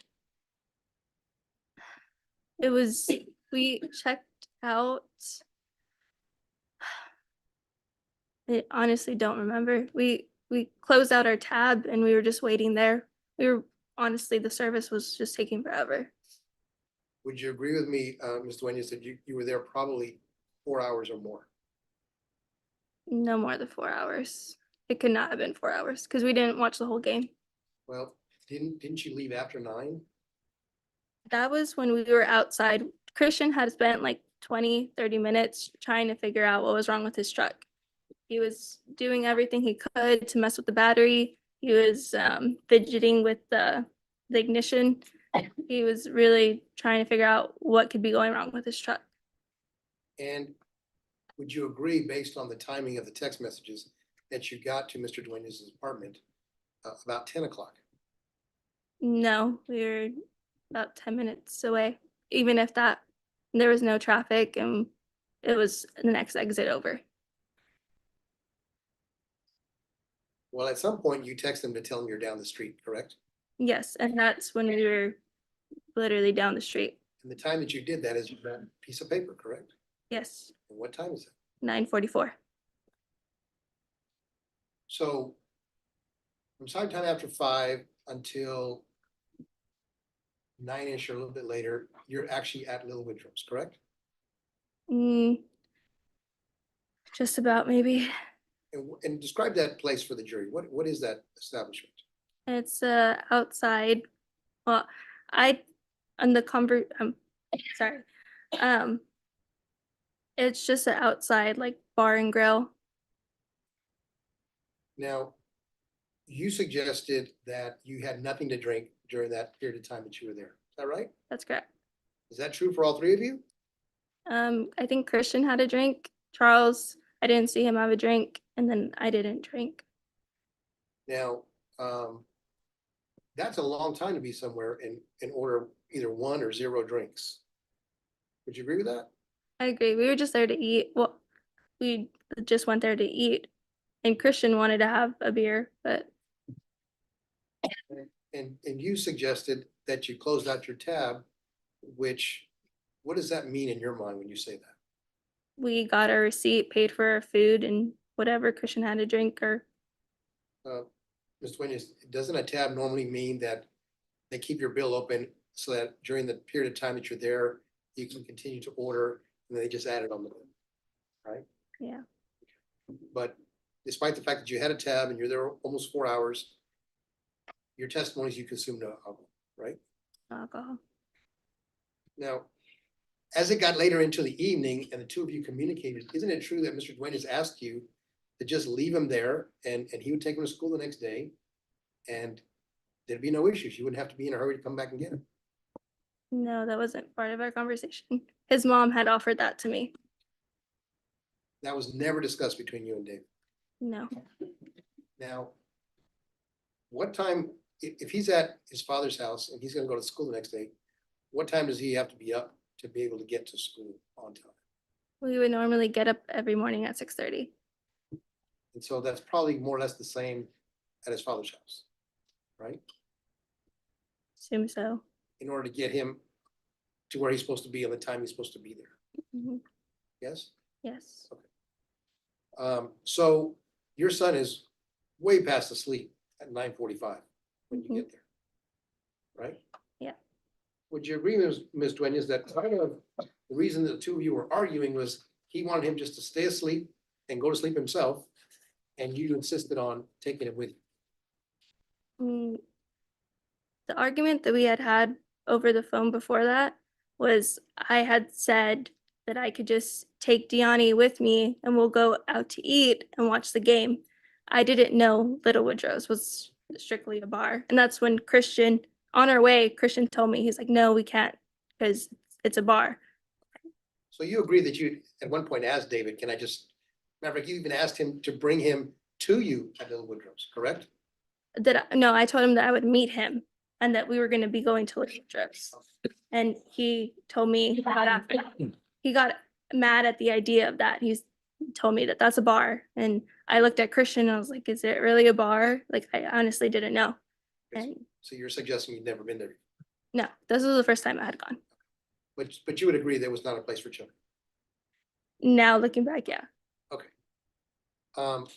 It was. We checked out. I honestly don't remember. We closed out our tab and we were just waiting there. We were honestly, the service was just taking forever. Would you agree with me, Ms. Duenas, that you were there probably 4 hours or more? No more than 4 hours. It could not have been 4 hours because we didn't watch the whole game. Well, didn't you leave after 9? That was when we were outside. Christian had spent like 20, 30 minutes trying to figure out what was wrong with his truck. He was doing everything he could to mess with the battery. He was fidgeting with the ignition. He was really trying to figure out what could be going wrong with his truck. And would you agree, based on the timing of the text messages, that you got to Mr. Duenas' apartment about 10 o'clock? No, we were about 10 minutes away. Even if that, there was no traffic and it was the next exit over. Well, at some point you text them to tell them you're down the street, correct? Yes, and that's when we were literally down the street. And the time that you did that is that piece of paper, correct? Yes, And what time is it? 9:44. So from sometime after 5 until 9-ish or a little bit later, you're actually at Little Woodrow's, correct? Mm, just about maybe. And describe that place for the jury. What is that establishment? It's outside. Well, I on the sorry. Um, it's just an outside like bar and grill. Now, you suggested that you had nothing to drink during that period of time that you were there. Is that right? That's correct. Is that true for all three of you? I think Christian had a drink. Charles, I didn't see him have a drink, and then I didn't drink. Now, that's a long time to be somewhere and order either one or zero drinks. Would you agree with that? I agree. We were just there to eat. Well, we just went there to eat, and Christian wanted to have a beer, but And you suggested that you closed out your tab, which, what does that mean in your mind when you say that? we got our receipt, paid for our food, and whatever Christian had to drink or Ms. Duenas, doesn't a tab normally mean that they keep your bill open so that during the period of time that you're there, you can continue to order and they just add it on the bill, right? yeah. But despite the fact that you had a tab and you're there almost 4 hours, your testimony is you consumed no alcohol, right? Alcohol. Now, as it got later into the evening and the two of you communicated, isn't it true that Mr. Duenas asked you to just leave him there and he would take him to school the next day and there'd be no issues? You wouldn't have to be in a hurry to come back and get him. No, that wasn't part of our conversation. His mom had offered that to me. That was never discussed between you and David. No. Now, what time, if he's at his father's house and he's gonna go to school the next day, what time does he have to be up to be able to get to school on time? We would normally get up every morning at 6:30. And so that's probably more or less the same at his father's house, right? Assume so. In order to get him to where he's supposed to be on the time he's supposed to be there, Mhm. yes? Yes. So your son is way past asleep at 9:45 when you Mhm. get there, right? Yeah. Would you agree, Ms. Duenas, that part of the reason the two of you were arguing was he wanted him just to stay asleep and go to sleep himself, and you insisted on taking him with you? Mm, the argument that we had had over the phone before that was I had said that I could just take Deani with me and we'll go out to eat and watch the game. I didn't know Little Woodrow's was strictly a bar. And that's when Christian, on our way, Christian told me, he's like, no, we can't because it's a bar. So you agree that you, at one point asked David, can I just, matter of fact, you even asked him to bring him to you at Little Woodrow's, correct? No, I told him that I would meet him and that we were going to be going to Little Woodrow's. And he told me he got mad at the idea of that. He told me that that's a bar. And I looked at Christian and I was like, is it really a bar? Like, I honestly didn't know. And So you're suggesting you've never been there, no, this was the first time I had gone. but you would agree there was not a place for children? Now looking back, yeah. Um,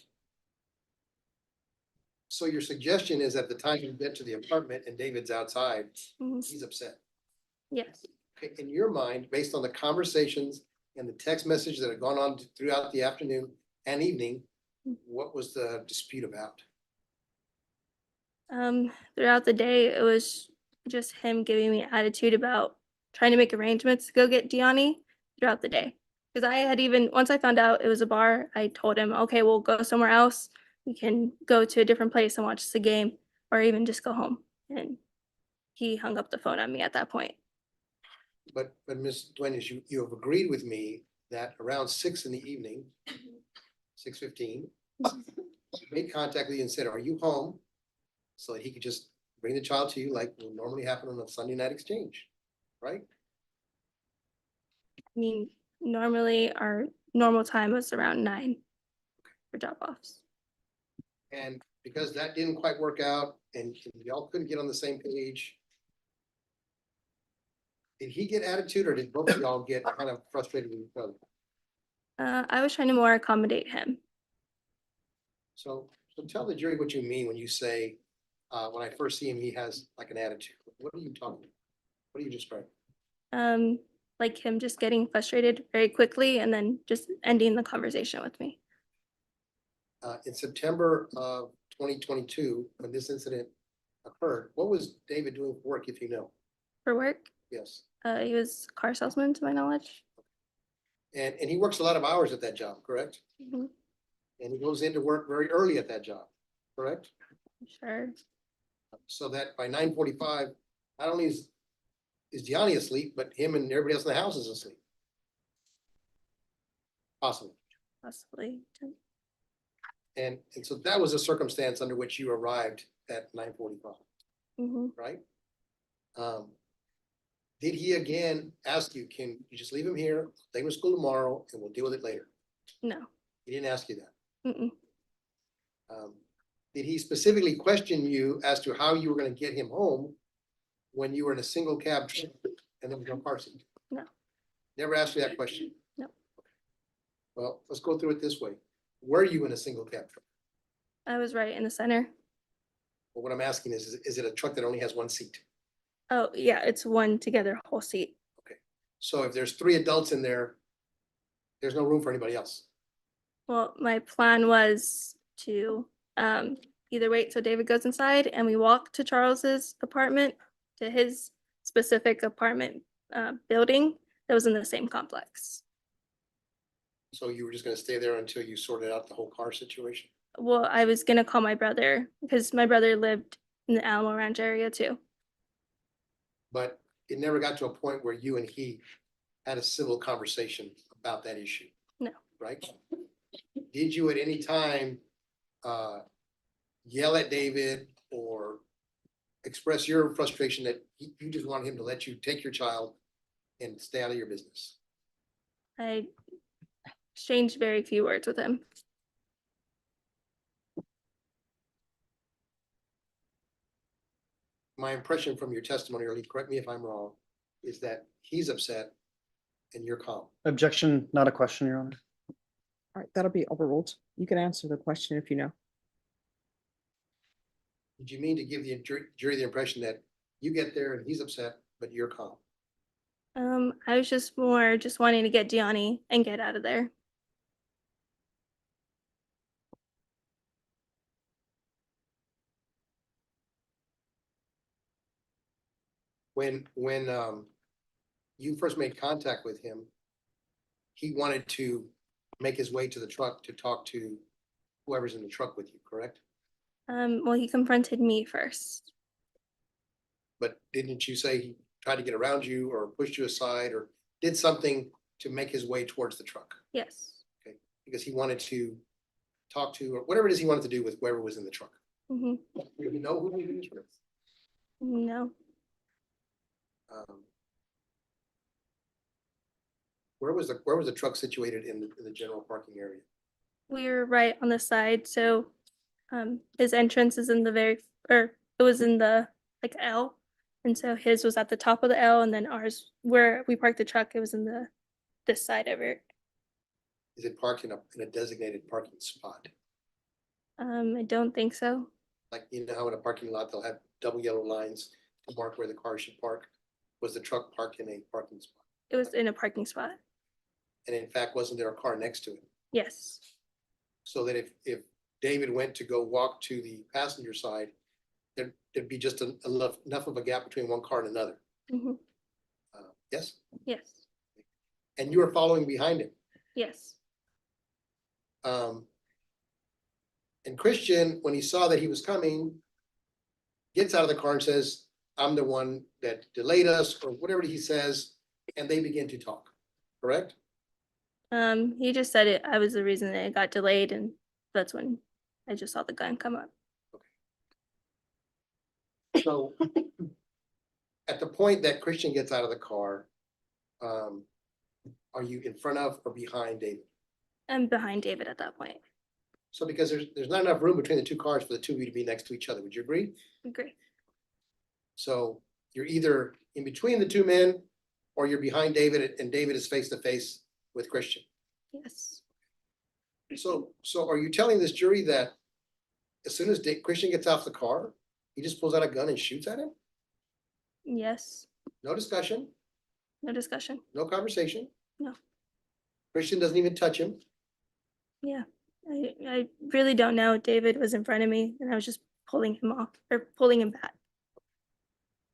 so your suggestion is at the time you get to the apartment and David's outside, Mhm. he's upset. Yes. Okay, in your mind, based on the conversations and the text message that had gone on throughout the afternoon and evening, what was the dispute about? Throughout the day, it was just him giving me attitude about trying to make arrangements to go get Deani throughout the day. Because I had even, once I found out it was a bar, I told him, okay, we'll go somewhere else. We can go to a different place and watch the game or even just go home. And he hung up the phone on me at that point. But Ms. Duenas, you have agreed with me that around 6 in the evening, 6:15, he made contact with you and said, are you home? So that he could just bring the child to you like would normally happen on a Sunday night exchange, right? I mean, normally our normal time was around 9 for drop-offs. And because that didn't quite work out and y'all couldn't get on the same page, did he get attitude or did both of y'all get kind of frustrated with each other? I was trying to more accommodate him. So tell the jury what you mean when you say, when I first see him, he has like an attitude. What are you talking about? What do you describe? Like him just getting frustrated very quickly and then just ending the conversation with me. In September of 2022, when this incident occurred, what was David doing for work, if you know? For work, Yes. he was a car salesman to my knowledge. And he works a lot of hours at that job, correct? Mhm. And he goes into work very early at that job, correct? Sure. So that by 9:45, not only is Gianni asleep, but him and everybody else in the house is asleep. Possible. Possibly. And so that was a circumstance under which you arrived at 9:45, Hmm. right? Did he again ask you, can you just leave him here, take him to school tomorrow, and we'll deal with it later? No. He didn't ask you that. Mm-mm. Did he specifically question you as to how you were gonna get him home when you were in a single cab trip and there was no car seat? No. Never asked you that question? No. Well, let's go through it this way. Were you in a single cab truck? I was right in the center. Well, what I'm asking is it a truck that only has one seat? Oh, yeah, it's one together whole seat. So if there's 3 adults in there, there's no room for anybody else. Well, my plan was to either wait till David goes inside and we walk to Charles's apartment, to his specific apartment building that was in the same complex. So you were just gonna stay there until you sorted out the whole car situation? Well, I was gonna call my brother because my brother lived in the Alamo Ranch area too. But it never got to a point where you and he had a civil conversation about that issue? No. Right? Did you at any time yell at David or express your frustration that you just want him to let you take your child and stay out of your business? I exchanged very few words with him. My impression from your testimony, or correct me if I'm wrong, is that he's upset and you're calm. Objection, not a question, Your Honor. All right, that'll be overruled. You can answer the question if you know. Did you mean to give the jury the impression that you get there and he's upset, but you're calm? I was just wanting to get Gianni and get out of there. When you first made contact with him, he wanted to make his way to the truck to talk to whoever's in the truck with you, correct? Well, he confronted me first. But didn't you say he tried to get around you or pushed you aside or did something to make his way towards the truck? Yes. Because he wanted to talk to, or whatever it is he wanted to do with whoever was in the truck. Hmm. Do you know who he was with? No. Where was the truck situated in the general parking area? We were right on the side, so his entrance is in the it was in the like L. And so his was at the top of the L and then ours where we parked the truck, it was in this side of it. Is it parked in a designated parking spot? I don't think so. Like, you know how in a parking lot, they'll have double yellow lines to mark where the car should park? Was the truck parked in a parking spot? It was in a parking spot. And in fact, wasn't there a car next to it? Yes. So that if David went to go walk to the passenger side, there'd be just enough of a gap between one car and another. Hmm. Yes? Yes. And you were following behind him. Yes. And Christian, when he saw that he was coming, gets out of the car and says, I'm the one that delayed us, or whatever he says, and they begin to talk, correct? He just said it. I was the reason that it got delayed, and that's when I just saw the gun come up. So at the point that Christian gets out of the car, are you in front of or behind David? I'm behind David at that point. So because there's not enough room between the two cars for the two of you to be next to each other, would you agree? Agree. So you're either in between the two men or you're behind David and David is face to face with Christian. Yes. So are you telling this jury that as soon as Christian gets off the car, he just pulls out a gun and shoots at him? Yes. No discussion, No discussion. no conversation. No. Christian doesn't even touch him. Yeah. I really don't know. David was in front of me and I was just pulling him off or pulling him back.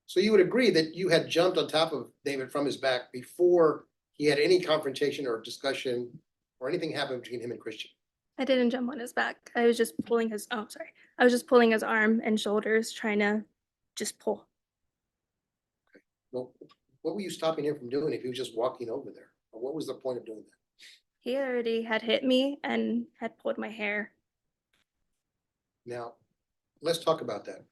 So you would agree that you had jumped on top of David from his back before he had any confrontation or discussion or anything happened between him and Christian? I didn't jump on his back. I was just pulling his, oh, sorry. I was just pulling his arm and shoulders, trying to just pull. Well, what were you stopping him from doing if he was just walking over there? Or what was the point of doing that? He already had hit me and had pulled my hair. Now, let's talk about that.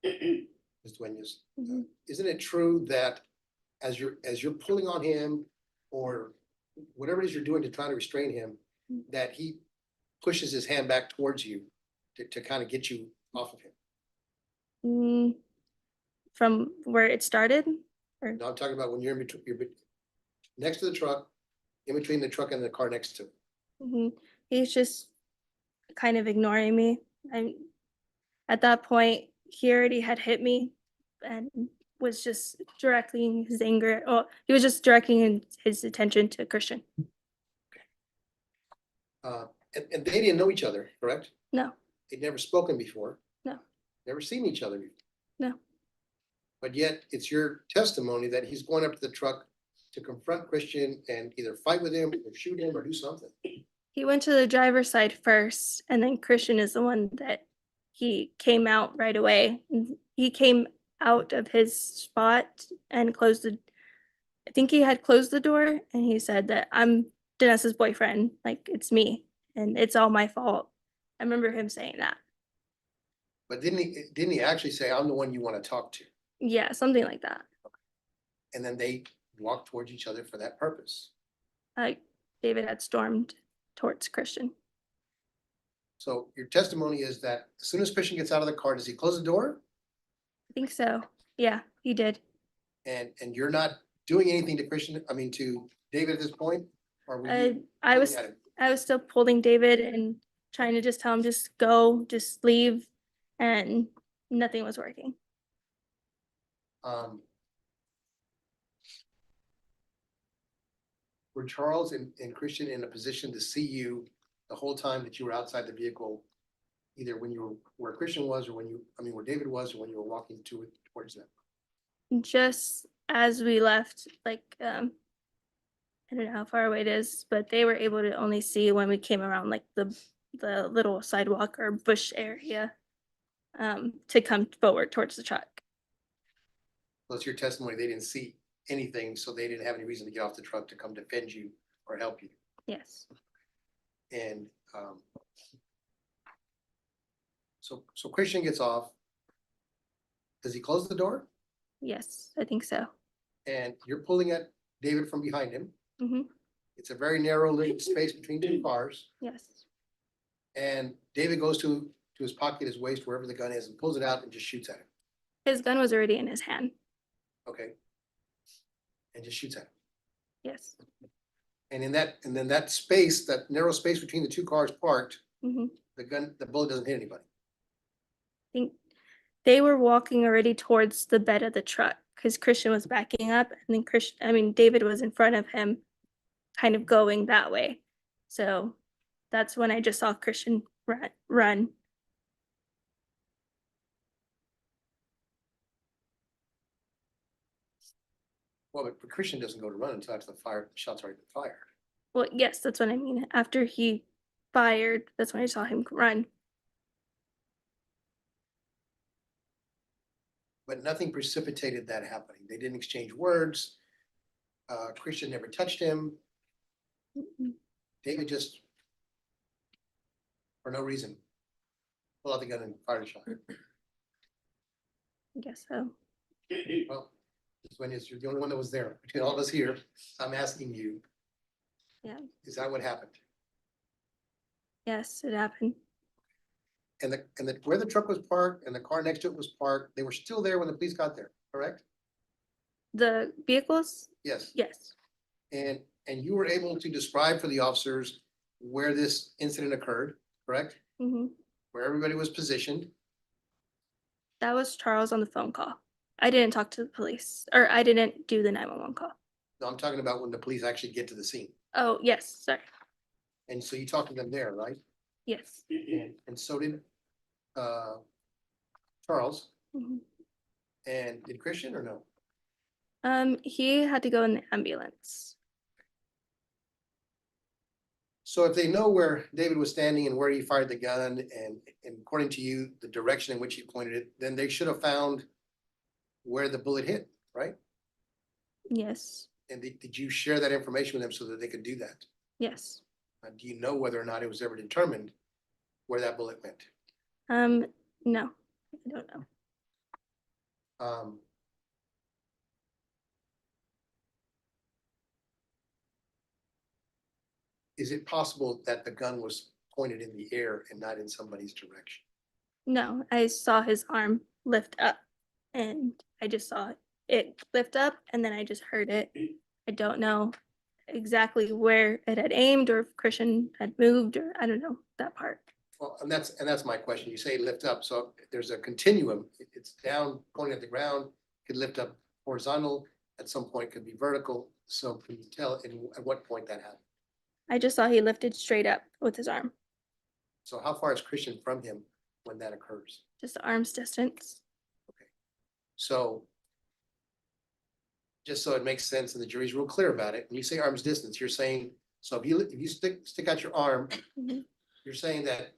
Ms. Duenas, Mhm. isn't it true that as you're pulling on him or whatever it is you're doing to try to restrain him, that he pushes his hand back towards you to kind of get you off of him? Mm, From where it started? Or Now I'm talking about when you're in between, next to the truck, in between the truck and the car next to it. Mhm. He's just kind of ignoring me. I, at that point, he already had hit me and was just directing his anger. Oh, he was just directing his attention to Christian. And they didn't know each other, correct? No, They'd never spoken before. No. Never seen each other before. No. But yet it's your testimony that he's going up to the truck to confront Christian and either fight with him or shoot him or do something. he went to the driver's side first, and then Christian is the one that he came out right away. He came out of his spot and closed the, I think he had closed the door, and he said that I'm Danessa's boyfriend, like it's me, and it's all my fault. I remember him saying that. But didn't he actually say, I'm the one you want to talk to? Yeah, something like that. And then they walked towards each other for that purpose. Like David had stormed towards Christian. So your testimony is that as soon as Christian gets out of the car, does he close the door? I think so. Yeah, he did. And you're not doing anything to Christian, I mean, to David at this point? Or were you I was yelling at him? I was still pulling David and trying to just tell him just go, just leave, and nothing was working. Were Charles and Christian in a position to see you the whole time that you were outside the vehicle? Either when you were where Christian was or where David was, or when you were walking towards them? Just as we left, like I don't know how far away it is, but they were able to only see when we came around like the little sidewalk or bush area to come forward towards the truck. So it's your testimony, they didn't see anything, so they didn't have any reason to get off the truck to come defend you or help you. Yes. And so Christian gets off. Does he close the door? Yes, I think so. And you're pulling at David from behind him. Hmm. It's a very narrow little space between two cars. Yes. And David goes to his pocket, his waist, wherever the gun is, and pulls it out and just shoots at him. His gun was already in his hand. Okay. And just shoots at him. Yes. And then that space, that narrow space between the two cars parked, Hmm. the bullet doesn't hit anybody. I think they were walking already towards the bed of the truck because Christian was backing up, and then David was in front of him, kind of going that way. So that's when I just saw Christian run. Well, but Christian doesn't go to run until after the shots already been fired. Well, yes, that's what I mean. After he fired, that's when I saw him run. But nothing precipitated that happening. They didn't exchange words. Christian never touched him. Mm-mm. David just, for no reason, pulled out the gun and fired a shot. I guess so. Well, you're the only one that was there between all of us here. I'm asking you. Yeah. Is that what happened? Yes, it happened. And where the truck was parked and the car next to it was parked, they were still there when the police got there, correct? The vehicles? Yes. Yes. And you were able to describe for the officers where this incident occurred, correct? Hmm. Where everybody was positioned. That was Charles on the phone call. I didn't talk to the police, or I didn't do the 911 call. No, I'm talking about when the police actually get to the scene. Oh, yes, sorry. And so you talked to them there, right? Yes. And so did Charles, Mhm. and did Christian or no? He had to go in the ambulance. So if they know where David was standing and where he fired the gun and according to you, the direction in which he pointed it, then they should have found where the bullet hit, right? Yes, And did you share that information with them so that they could do that? yes. Do you know whether or not it was ever determined where that bullet went? No, I don't know. Um, Is it possible that the gun was pointed in the air and not in somebody's direction? No, I saw his arm lift up and I just saw it lift up and then I just heard it. I don't know exactly where it had aimed or if Christian had moved or I don't know that part. Well, and that's my question. You say lift up, so there's a continuum. It's down, pointing at the ground, could lift up horizontal, at some point could be vertical. So can you tell at what point that happened? I just saw he lifted straight up with his arm, So how far is Christian from him when that occurs? just arm's distance. So just so it makes sense and the jury's real clear about it, when you say arm's distance, you're saying, so if you stick out your arm, Mhm. you're saying that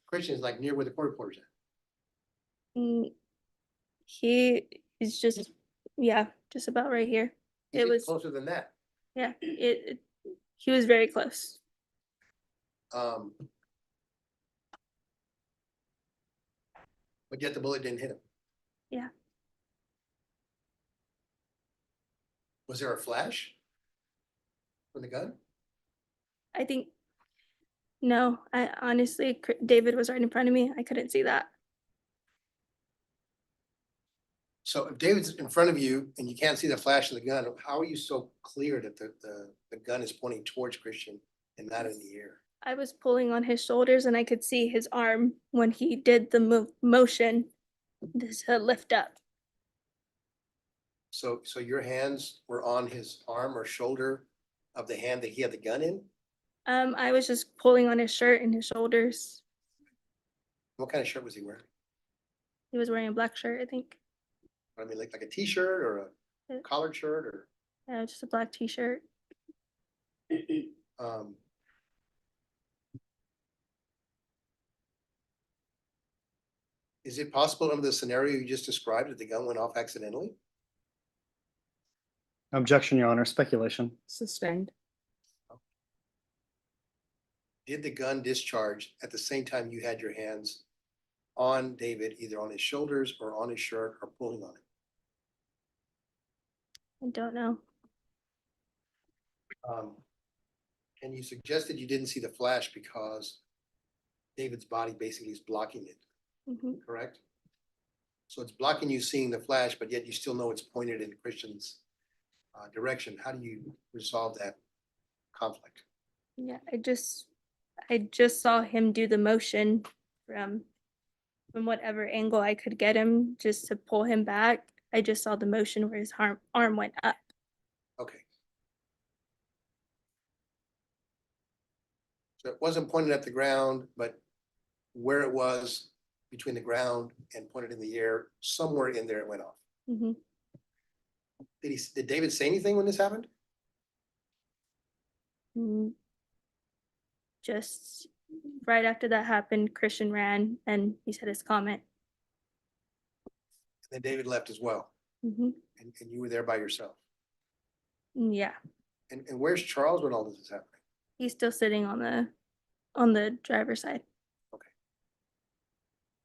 Christian is like near where the court reporter's at. Mm, He is just, yeah, just about right here. Is It was, closer than that. yeah, he was very close. Um, but yet the bullet didn't hit him. Yeah. Was there a flash from the gun? I think, no, I honestly, David was right in front of me. I couldn't see that. So if David's in front of you and you can't see the flash of the gun, how are you so clear that the gun is pointing towards Christian and not in the air? I was pulling on his shoulders and I could see his arm when he did the motion to lift up. So your hands were on his arm or shoulder of the hand that he had the gun in? I was just pulling on his shirt and his shoulders. What kind of shirt was he wearing? He was wearing a black shirt, I think. I mean, like a t-shirt or a collared shirt or, Yeah, just a black t-shirt. um, is it possible under the scenario you just described that the gun went off accidentally? Objection, Your Honor, speculation. Sustained. Did the gun discharge at the same time you had your hands on David, either on his shoulders or on his shirt or pulling on it? I don't know. And you suggested you didn't see the flash because David's body basically is blocking it, Mhm. correct? So it's blocking you seeing the flash, but yet you still know it's pointed in Christian's direction. How do you resolve that conflict? Yeah, I just saw him do the motion from whatever angle I could get him just to pull him back. I just saw the motion where his arm went up. Okay. So it wasn't pointed at the ground, but where it was between the ground and pointed in the air, somewhere in there it went off. Mhm. Did David say anything when this happened? Mm. Just right after that happened, Christian ran and he said his comment. And then David left as well, Mhm. and you were there by yourself. Yeah, And where's Charles when all this is happening? he's still sitting on the driver's side.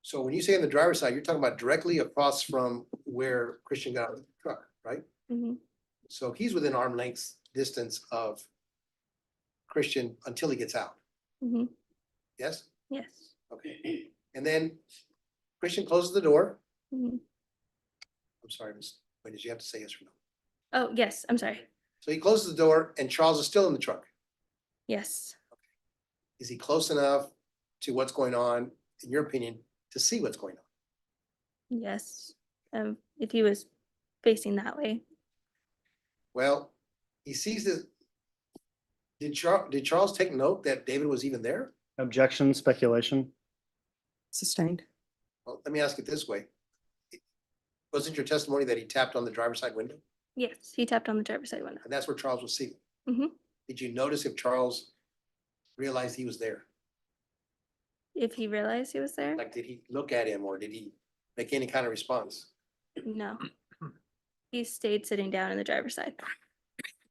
So when you say on the driver's side, you're talking about directly across from where Christian got out of the truck, right? Mhm. So he's within arm length distance of Christian until he gets out. Mhm. Yes? Yes. Okay. And then Christian closes the door. Mhm. I'm sorry, Miss, when did you have to say yes or no? Oh, yes, I'm sorry. So he closes the door and Charles is still in the truck. Yes. Is he close enough to what's going on, in your opinion, to see what's going on? Yes. if he was facing that way. Well, he sees this. Did Charles take note that David was even there? Objection, speculation. Sustained. Well, let me ask it this way. Wasn't your testimony that he tapped on the driver's side window? Yes, he tapped on the driver's side window. And that's where Charles was seated? Mhm. Did you notice if Charles realized he was there? If he realized he was there, Like, did he look at him or did he make any kind of response? no. He stayed sitting down in the driver's side.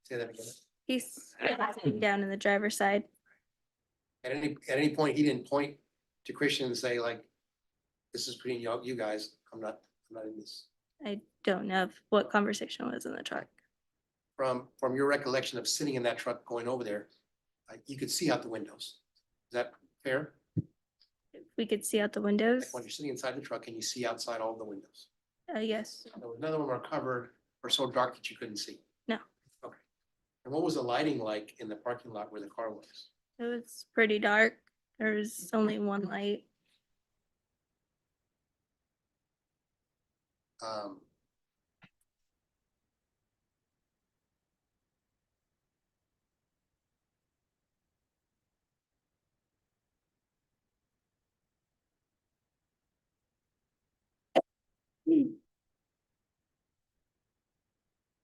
Say that again. He's sitting down in the driver's side. At any point, he didn't point to Christian and say like, this is between you guys. I'm not in this. I don't know what conversation was in the truck. From your recollection of sitting in that truck going over there, you could see out the windows. Is that fair? We could see out the windows. Like when you're sitting inside the truck and you see outside all the windows. Yes, None of them are covered or so dark that you couldn't see. No. Okay. And what was the lighting like in the parking lot where the car was? it was pretty dark. There was only one light. Um,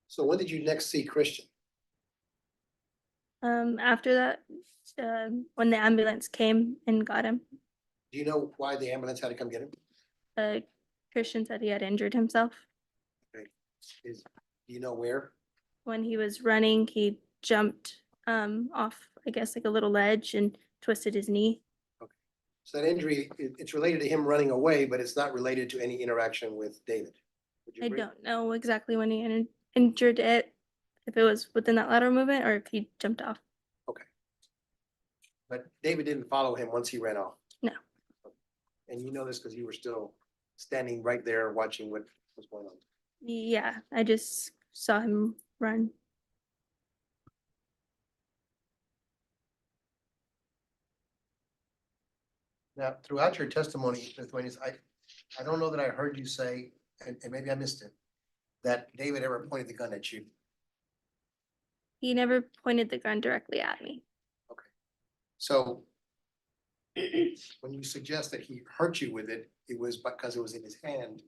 So when did you next see Christian? After that, when the ambulance came and got him, Do you know why the ambulance had to come get him? Christian said he had injured himself. Do you know where? When he was running, he jumped off, I guess, like a little ledge and twisted his knee. So that injury, it's related to him running away, but it's not related to any interaction with David. Would you I agree? don't know exactly when he injured it, if it was within that lateral movement or if he jumped off. But David didn't follow him once he ran off. No. And you know this because you were still standing right there watching what was going on. Yeah, I just saw him run. Now, throughout your testimony, Ms. Duenas, I don't know that I heard you say, and maybe I missed it, that David ever pointed the gun at you. He never pointed the gun directly at me. So when you suggest that he hurt you with it, it was because it was in his hand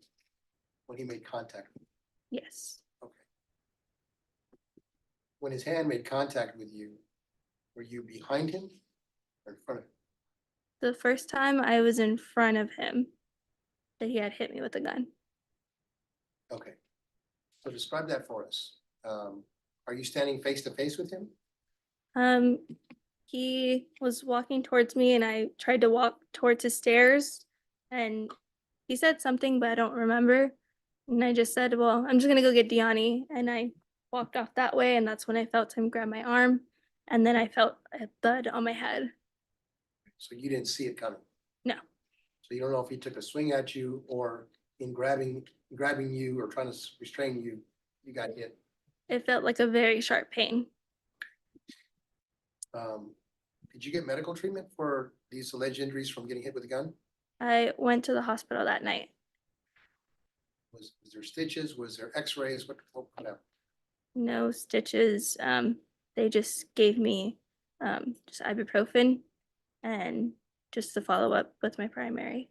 when he made contact. Yes, Okay. When his hand made contact with you, were you behind him or in front of him? the first time I was in front of him that he had hit me with the gun. Okay. So describe that for us. Are you standing face to face with him? He was walking towards me and I tried to walk towards his stairs and he said something, but I don't remember. And I just said, well, I'm just gonna go get Deani. And I walked off that way and that's when I felt him grab my arm. And then I felt a thud on my head. So you didn't see it coming? No. So you don't know if he took a swing at you or in grabbing you or trying to restrain you, you got hit? It felt like a very sharp pain. Did you get medical treatment for these alleged injuries from getting hit with a gun? I went to the hospital that night. Was there stitches? Was there x-rays? What happened? No stitches. They just gave me just ibuprofen and just to follow up with my primary.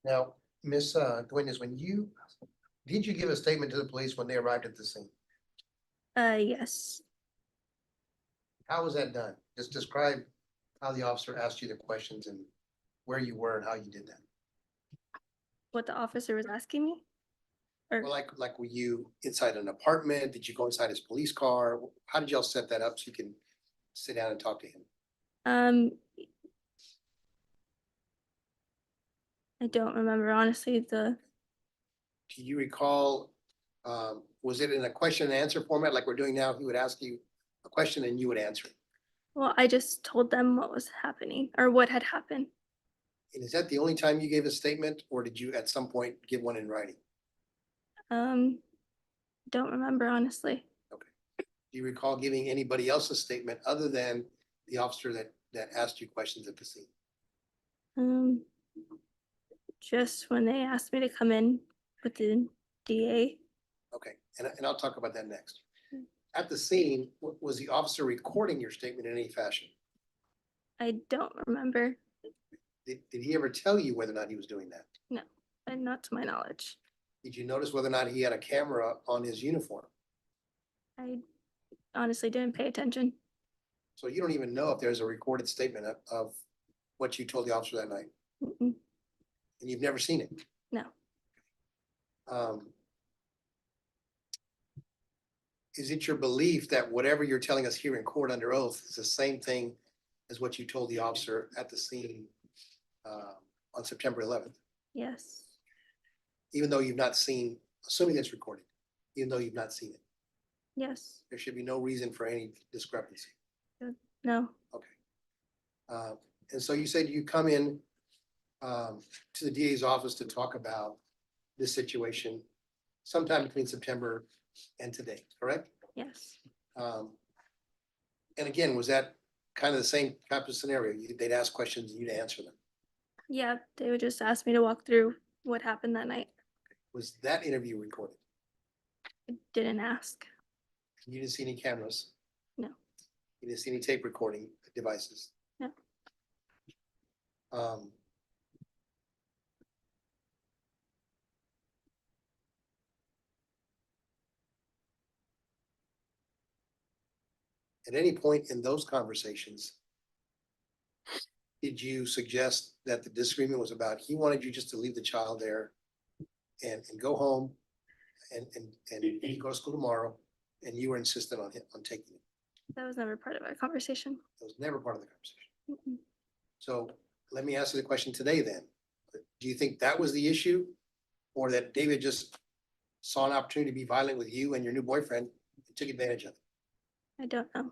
Now, Miss Duenas, did you give a statement to the police when they arrived at the scene? Yes. How was that done? Just describe how the officer asked you the questions and where you were and how you did that. What the officer was asking me? Or Well, like were you inside an apartment? Did you go inside his police car? How did y'all set that up so you can sit down and talk to him? I don't remember honestly. Do you recall, was it in a question and answer format like we're doing now? He would ask you a question and you would answer it. Well, I just told them what was happening or what had happened. And is that the only time you gave a statement or did you at some point give one in writing? Don't remember honestly. Okay. Do you recall giving anybody else a statement other than the officer that asked you questions at the scene? Um, just when they asked me to come in with the DA. Okay, and I'll talk about that next. Mm. At the scene, was the officer recording your statement in any fashion? I don't remember, Did he ever tell you whether or not he was doing that? and not to my knowledge. Did you notice whether or not he had a camera on his uniform? I honestly didn't pay attention. So you don't even know if there's a recorded statement of what you told the officer that night, Mm-mm. and you've never seen it? No. Is it your belief that whatever you're telling us here in court under oath is the same thing as what you told the officer at the scene on September 11th? Yes. Even though you've not seen, assuming it's recorded, even though you've not seen it, Yes. there should be no reason for any discrepancy. No. Okay. And so you said you come in to the DA's office to talk about this situation sometime between September and today, correct? Yes. And again, was that kind of the same type of scenario? They'd ask questions and you'd answer them. Yeah, they would just ask me to walk through what happened that night. Was that interview recorded? I didn't ask. You didn't see any cameras? No. You didn't see any tape recording devices? No. At any point in those conversations, did you suggest that the disagreement was about, he wanted you just to leave the child there and go home and go to school tomorrow, and you were insistent on taking it? That was never part of our conversation. That was never part of the conversation. Mm-mm. So let me ask you the question today then. Do you think that was the issue? Or that David just saw an opportunity to be violent with you and your new boyfriend and took advantage of it? I don't know.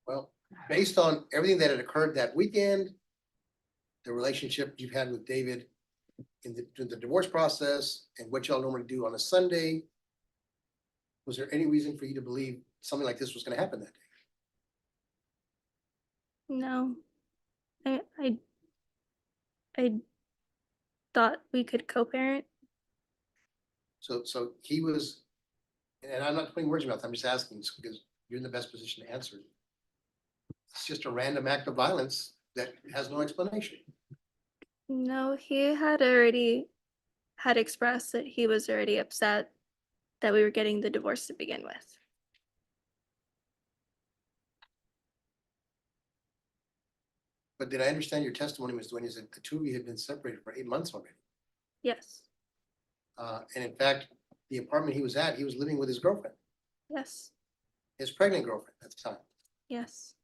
Well, based on everything that had occurred that weekend, the relationship you've had with David in the divorce process and what y'all normally do on a Sunday, was there any reason for you to believe something like this was gonna happen that day? No. I thought we could co-parent. So he was, and I'm not putting words in your mouth, I'm just asking because you're in the best position to answer it. It's just a random act of violence that has no explanation. No, he had expressed that he was already upset that we were getting the divorce to begin with. But did I understand your testimony, Ms. Duenas, that the two of you had been separated for 8 months already? Yes. And in fact, the apartment he was at, he was living with his girlfriend, Yes. his pregnant girlfriend at the time. Yes.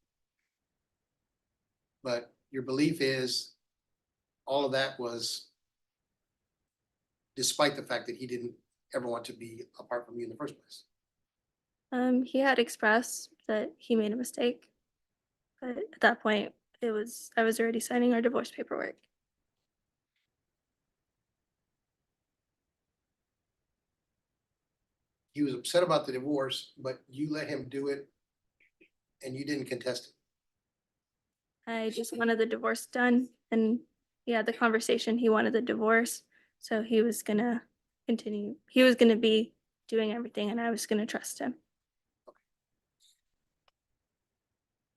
But your belief is all of that was despite the fact that he didn't ever want to be apart from you in the first place. He had expressed that he made a mistake, but at that point, I was already signing our divorce paperwork. He was upset about the divorce, but you let him do it and you didn't contest it. I just wanted the divorce done, and he had the conversation. He wanted the divorce, so he was gonna continue. He was gonna be doing everything, and I was gonna trust him.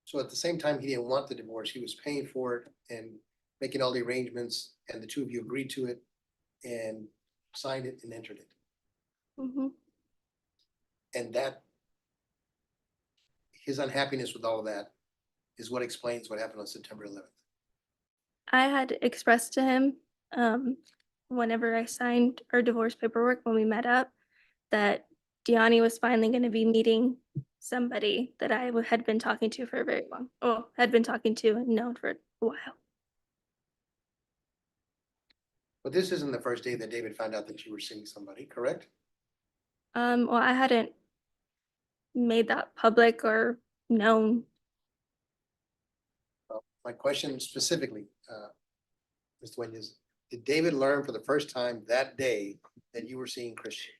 So at the same time, he didn't want the divorce. He was paying for it and making all the arrangements, and the two of you agreed to it and signed it and entered it. Hmm. And that, his unhappiness with all of that is what explains what happened on September 11th. I had expressed to him, whenever I signed our divorce paperwork when we met up, that Deani was finally going to be meeting somebody that I had been talking to for a very long, had been talking to and known for a while. But this isn't the first day that David found out that you were seeing somebody, correct? Well, I hadn't made that public or known. Well, my question specifically, Ms. Duenas, is, did David learn for the first time that day that you were seeing Christian?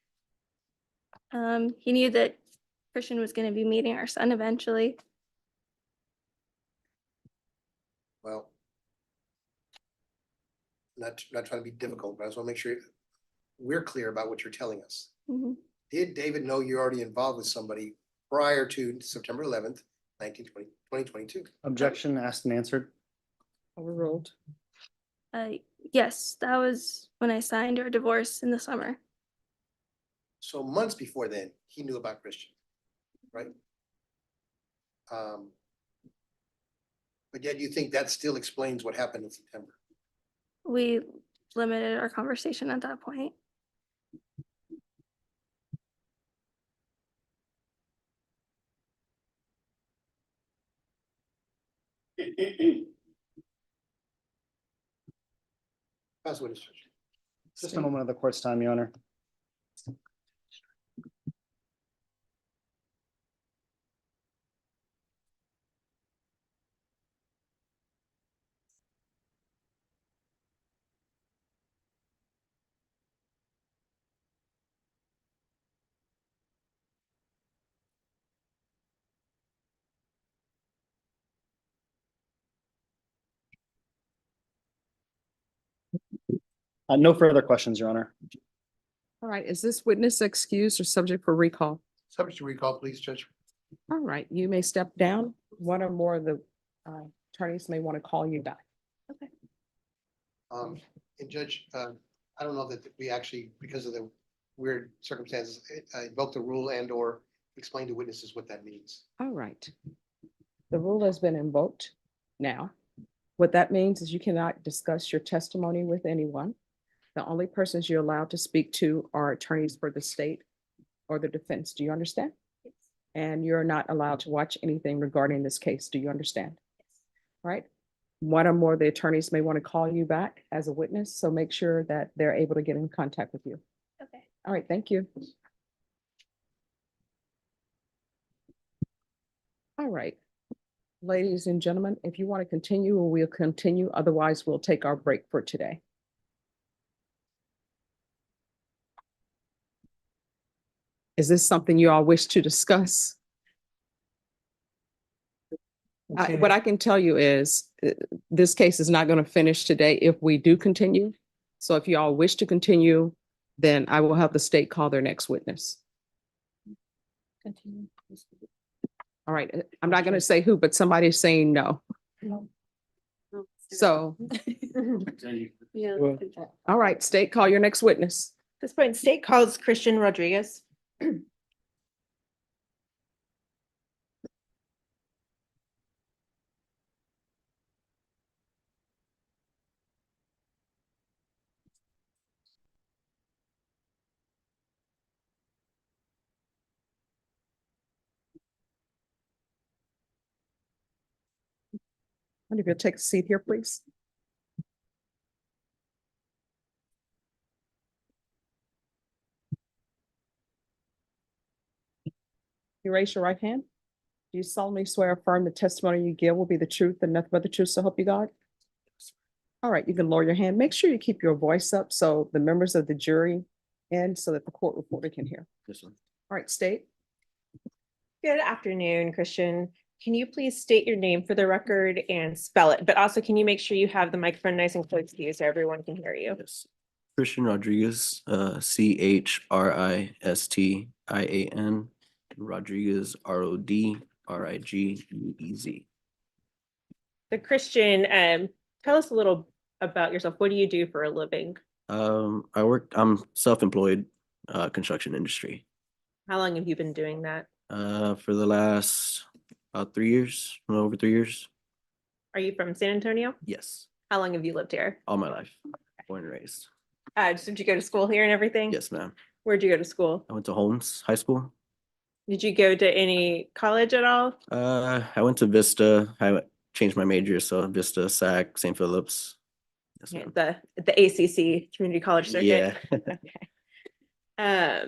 He knew that Christian was going to be meeting our son eventually. Well, not trying to be difficult, but I just want to make sure we're clear about what you're telling us. Mhm. Did David know you're already involved with somebody prior to September 11th, 2022? Objection asked and answered. Overruled. Yes, that was when I signed our divorce in the summer. So months before then, he knew about Christian, right? But yet you think that still explains what happened in September? We limited our conversation at that point. That's what it's. Just a moment of the court's time, Your Honor. No further questions, Your Honor. All right, is this witness excused or subject for recall? Subject to recall, please, Judge. All right, you may step down. One or more of the attorneys may want to call you back. And Judge, I don't know that we actually, because of the weird circumstances, invoke the rule and or explain to witnesses what that means. All right. The rule has been invoked now. What that means is you cannot discuss your testimony with anyone. The only persons you're allowed to speak to are attorneys for the state or the defense. Do you understand? Yes. And you're not allowed to watch anything regarding this case. Do you understand? All right. One or more of the attorneys may want to call you back as a witness, so make sure that they're able to get in contact with you. Okay. All right, thank you. All right. Ladies and gentlemen, if you want to continue, we'll continue. Otherwise, we'll take our break for today. Is this something you all wish to discuss? What I can tell you is this case is not going to finish today if we do continue. So if you all wish to continue, then I will have the state call their next witness. Continue. All right, I'm not going to say who, but somebody's saying no. So, Yeah. all right, state, call your next witness. At this point, state calls Christian Rodriguez. And if you'll take a seat here, please. You raise your right hand. Do you solemnly swear or affirm the testimony you give will be the truth and nothing but the truth, so help you God? All right, you can lower your hand. Make sure you keep your voice up so the members of the jury and so that the court reporter can hear. This one. All right, state. Good afternoon, Christian. Can you please state your name for the record and spell it? But also, can you make sure you have the microphone nice and close to you so everyone can hear you? Yes. Christian Rodriguez, CHRISTIAN, Rodriguez, RODRIGUEZ. The Christian, tell us a little about yourself. What do you do for a living? I'm self-employed, construction industry. How long have you been doing that? For the last about 3 years, a little over 3 years. Are you from San Antonio? Yes, How long have you lived here? all my life, born and raised. Did you go to school here and everything? Yes, ma'am. Where'd you go to school? I went to Holmes High School. Did you go to any college at all? I went to Vista. I changed my major, so Vista, SAC, St. Philip's. Yes, Yeah, ma'am. the ACC Community College Circuit? Yeah.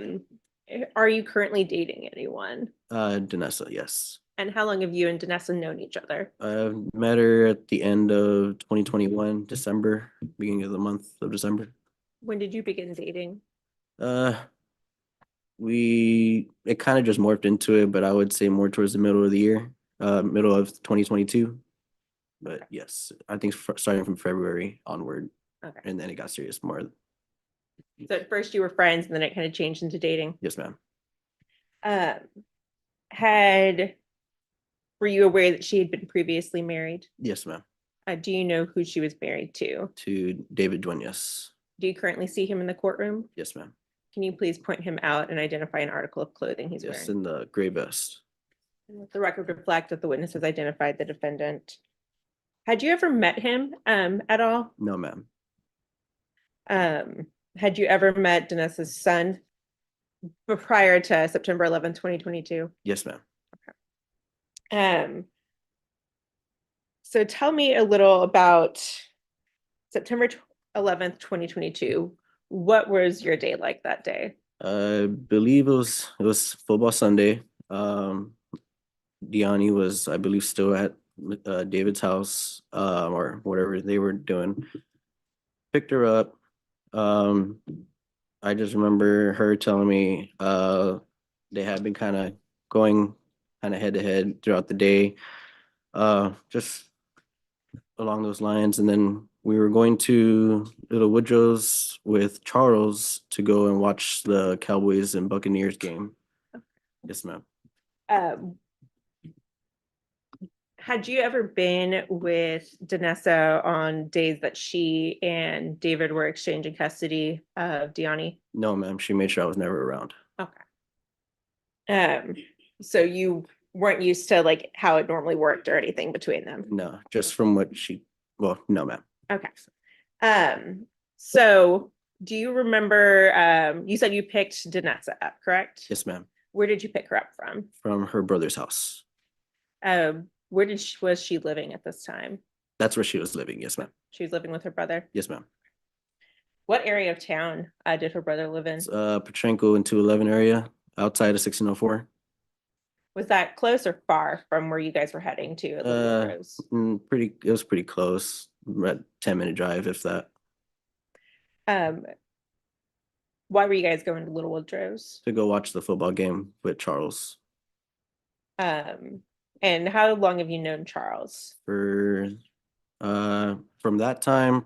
Are you currently dating anyone? Danessa, yes. And how long have you and Danessa known each other? I met her at the end of 2021, December, beginning of the month of December. When did you begin dating? Uh, It kind of just morphed into it, but I would say more towards the middle of the year, middle of 2022. But yes, I think starting from February onward, Okay. and then it got serious more. So at first you were friends and then it kind of changed into dating. Yes, ma'am. Um, were you aware that she had been previously married? Yes, ma'am. Do you know who she was married to? To David Duenas. Do you currently see him in the courtroom? Yes, ma'am. Can you please point him out and identify an article of clothing he's Yes, wearing? in the gray vest. And let the record reflect that the witness has identified the defendant. Had you ever met him at all? No, ma'am. Had you ever met Danessa's son prior to September 11th, 2022? Yes, ma'am. So tell me a little about September 11th, 2022. What was your day like that day? I believe it was football Sunday. Diani was, I believe, still at David's house, or whatever they were doing. Picked her up. I just remember her telling me they had been kind of going kind of head to head throughout the day. Just along those lines. And then we were going to Little Woodrow's with Charles to go and watch the Cowboys and Buccaneers game. Yes, ma'am. Um, had you ever been with Danessa on days that she and David were exchanging custody of Diani? No, ma'am. She made sure I was never around. Okay. So you weren't used to like how it normally worked or anything between them? No, just from what well, no, ma'am. Okay. So do you remember, you said you picked Danessa up, correct? Yes, ma'am. Where did you pick her up from? From her brother's house. Where was she living at this time? That's where she was living. Yes, ma'am. She was living with her brother. Yes, ma'am. What area of town did her brother live in? It's Petrenko in 211 area outside of 1604. Was that close or far from where you guys were heading to at Little Woodrow's? It was pretty close. At 10-minute drive, if that. Why were you guys going to Little Woodrow's? To go watch the football game with Charles. And how long have you known Charles? For from that time,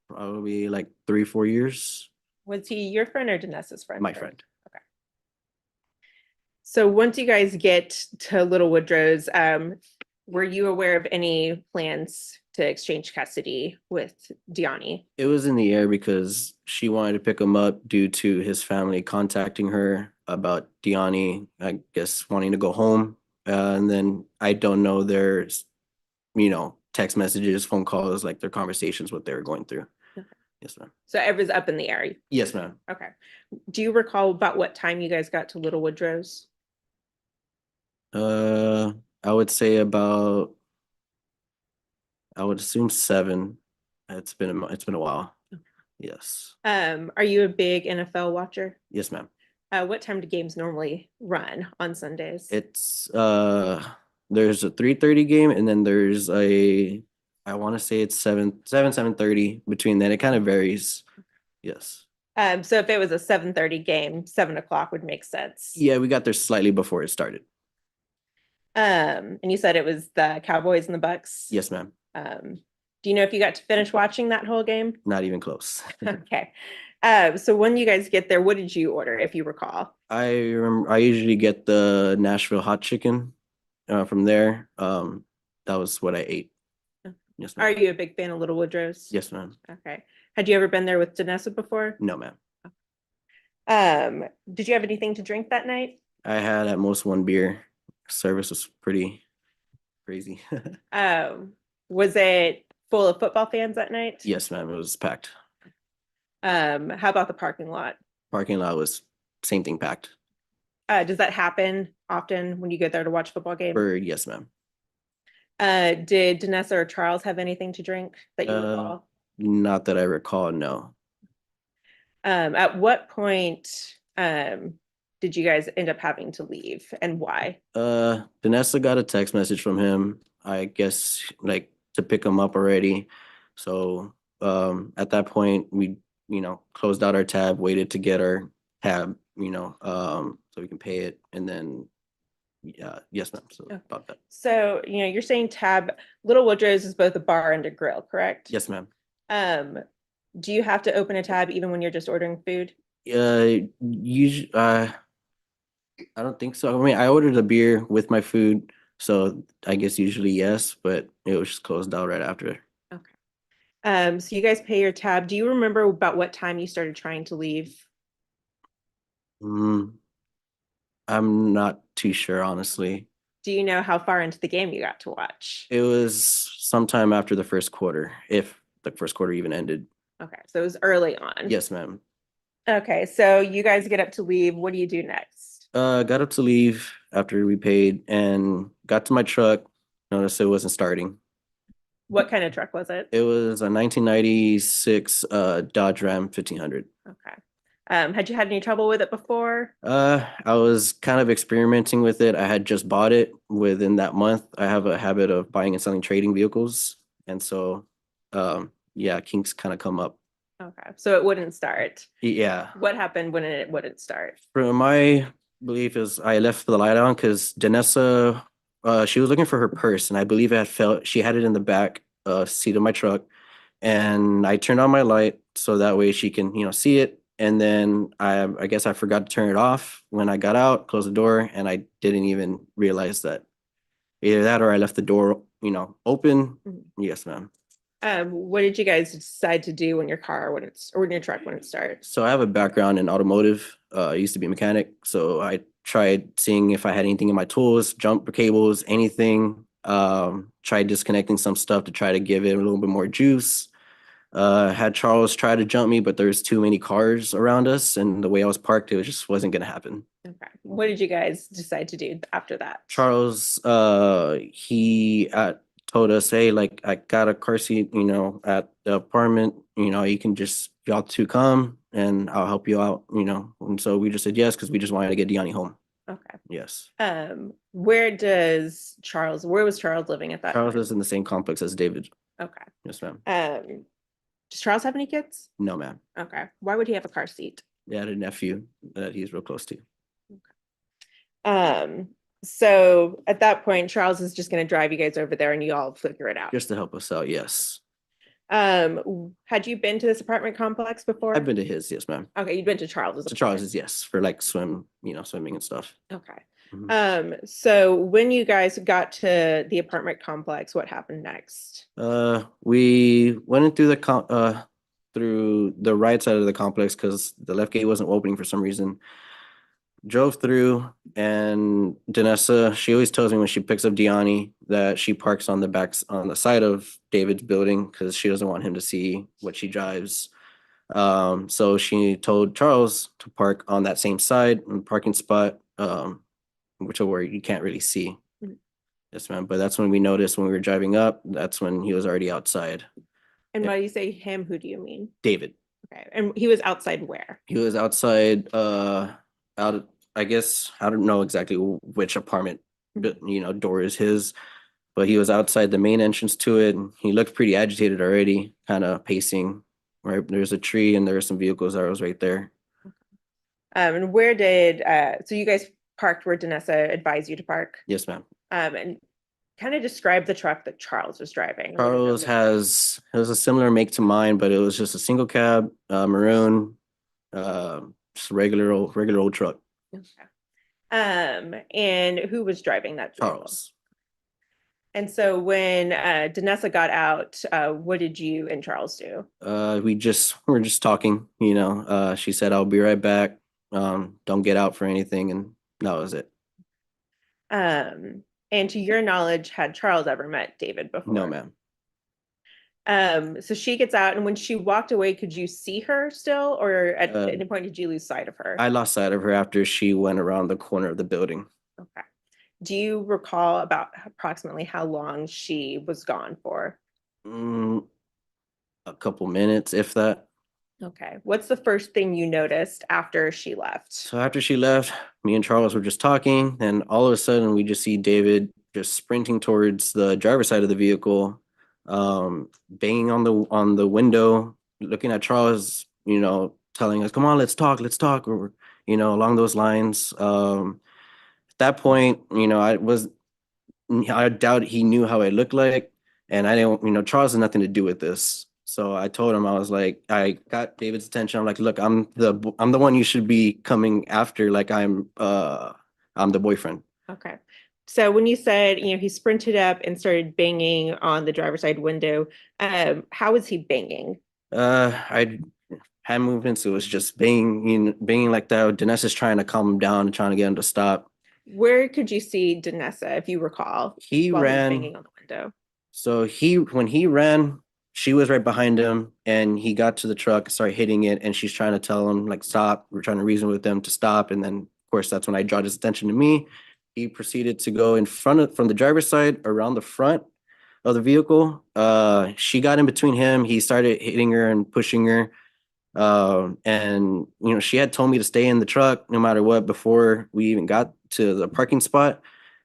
probably like 3-4 years. Was he your friend or Danessa's friend? My friend. So once you guys get to Little Woodrow's, were you aware of any plans to exchange custody with Diani? It was in the air because she wanted to pick him up due to his family contacting her about Diani, I guess, wanting to go home. And then I don't know there's, text messages, phone calls, like their conversations, what they were going through. Okay. Yes, ma'am. So it was up in the air. Yes, ma'am. Okay. Do you recall about what time you guys got to Little Woodrow's? I would say about, I would assume 7. It's been a while. Yes. Are you a big NFL watcher? Yes, ma'am. What time do games normally run on Sundays? It's there's a 3:30 game and then there's I want to say it's 7:30 between then. It kind of varies. Yes. So if it was a 7:30 game, 7 o'clock would make sense. Yeah, we got there slightly before it started. And you said it was the Cowboys and the Bucks? Yes, ma'am. Do you know if you got to finish watching that whole game? Not even close. Okay. So when you guys get there, what did you order, if you recall? I remember I usually get the Nashville hot chicken from there. That was what I ate. Yes, Are ma'am. you a big fan of Little Woodrow's? Yes, ma'am. Okay. Had you ever been there with Danessa before? No, ma'am. Did you have anything to drink that night? I had at most 1 beer. Service was pretty crazy. Was it full of football fans that night? Yes, ma'am. It was packed. How about the parking lot? Parking lot was same thing packed. Does that happen often when you go there to watch football game? Yes, ma'am. Did Danessa or Charles have anything to drink that you recall? Not that I recall, no. At what point did you guys end up having to leave and why? Danessa got a text message from him, I guess, like to pick him up already. So at that point we closed out our tab, waited to get our tab so we can pay it. And then, yeah, yes, ma'am. So Okay. about that. So, you're saying Tab, Little Woodrow's is both a bar and a grill, correct? Yes, ma'am. Do you have to open a tab even when you're just ordering food? Usually, I don't think so. I mean, I ordered a beer with my food, so I guess usually yes, but it was just closed out right after. Okay. So you guys pay your tab. Do you remember about what time you started trying to leave? Mm, I'm not too sure, honestly. Do you know how far into the game you got to watch? It was sometime after the first quarter, if the first quarter even ended. Okay, so it was early on. Yes, ma'am. Okay, so you guys get up to leave. What do you do next? Got up to leave after we paid and got to my truck. Noticed it wasn't starting. What kind of truck was it? It was a 1996 Dodge Ram 1500. Okay. Had you had any trouble with it before? I was kind of experimenting with it. I had just bought it within that month. I have a habit of buying and selling trading vehicles. And so, yeah, kinks kind of come up. Okay, so it wouldn't start. Yeah. What happened when it wouldn't start? From my belief is I left the light on because Danessa, she was looking for her purse, and I believe it had fell. She had it in the back seat of my truck, and I turned on my light so that way she can, see it. And then I guess I forgot to turn it off when I got out, closed the door, and I didn't even realize that. Either that or I left the door, open. Mhm. Yes, ma'am. What did you guys decide to do when your car wouldn't, or when your truck wouldn't start? So I have a background in automotive. I used to be a mechanic. So I tried seeing if I had anything in my tools, jump cables, anything. Tried disconnecting some stuff to try to give it a little bit more juice. Had Charles try to jump me, but there's too many cars around us, and the way I was parked, it just wasn't gonna happen. Okay. What did you guys decide to do after that? Charles, he told us, hey, like I got a car seat, at the apartment, you can just y'all two come and I'll help you out, And so we just said yes because we just wanted to get Deani home. Okay. Yes. Where was Charles living at that Charles time? is in the same complex as David. Okay. Yes, ma'am. Does Charles have any kids? No, ma'am. Okay. Why would he have a car seat? They had a nephew that he's real close to. So at that point, Charles is just gonna drive you guys over there and you all figure it out. Just to help us out, yes. Had you been to this apartment complex before? I've been to his, yes, ma'am. Okay, you'd been to Charles's. To Charles's, yes, for like swimming and stuff. Okay. Mhm. So when you guys got to the apartment complex, what happened next? We went in through the right side of the complex because the left gate wasn't opening for some reason. Drove through, and Danessa, she always tells me when she picks up Deani that she parks on the side of David's building because she doesn't want him to see what she drives. So she told Charles to park on that same side in the parking spot, which are where you can't really see. Mhm. Yes, ma'am. But that's when we noticed when we were driving up, that's when he was already outside. And Yeah. when you say him, who do you mean? David. Okay, and he was outside where? He was outside, I guess, I don't know exactly which apartment, but door is his, but he was outside the main entrance to it. And he looked pretty agitated already, kind of pacing. Right, there's a tree and there were some vehicles that was right there. And so you guys parked where Danessa advised you to park? Yes, ma'am. And kind of describe the truck that Charles was driving. Charles it was a similar make to mine, but it was just a single cab, maroon, just regular old truck. Okay. And who was driving that vehicle? Charles. And so when Danessa got out, what did you and Charles do? We're just talking, she said, I'll be right back. Don't get out for anything. And that was it. And to your knowledge, had Charles ever met David before? No, ma'am. So she gets out, and when she walked away, could you see her still, or at any point did you lose sight of her? I lost sight of her after she went around the corner of the building. Okay. Do you recall about approximately how long she was gone for? A couple minutes, if that. Okay. What's the first thing you noticed after she left? So after she left, me and Charles were just talking, and all of a sudden we just see David just sprinting towards the driver's side of the vehicle, banging on the window, looking at Charles, telling us, "Come on, let's talk," or along those lines. At that point, I doubt he knew how I looked like, and I didn't, Charles has nothing to do with this. So I told him, I was like, I got David's attention. I'm like, look, I'm the one you should be coming after. Like I'm the boyfriend. Okay. So when you said, he sprinted up and started banging on the driver's side window, how was he banging? I had movements. It was just banging like that. Danessa's trying to calm him down and trying to get him to stop. Where could you see Danessa, if you recall, He while he was ran. banging on the window? So when he ran, she was right behind him, and he got to the truck, started hitting it, and she's trying to tell him like stop. We're trying to reason with them to stop, and then of course that's when I draw his attention to me. He proceeded to go in front from the driver's side around the front of the vehicle. She got in between him. He started hitting her and pushing her. And she had told me to stay in the truck no matter what before we even got to the parking spot.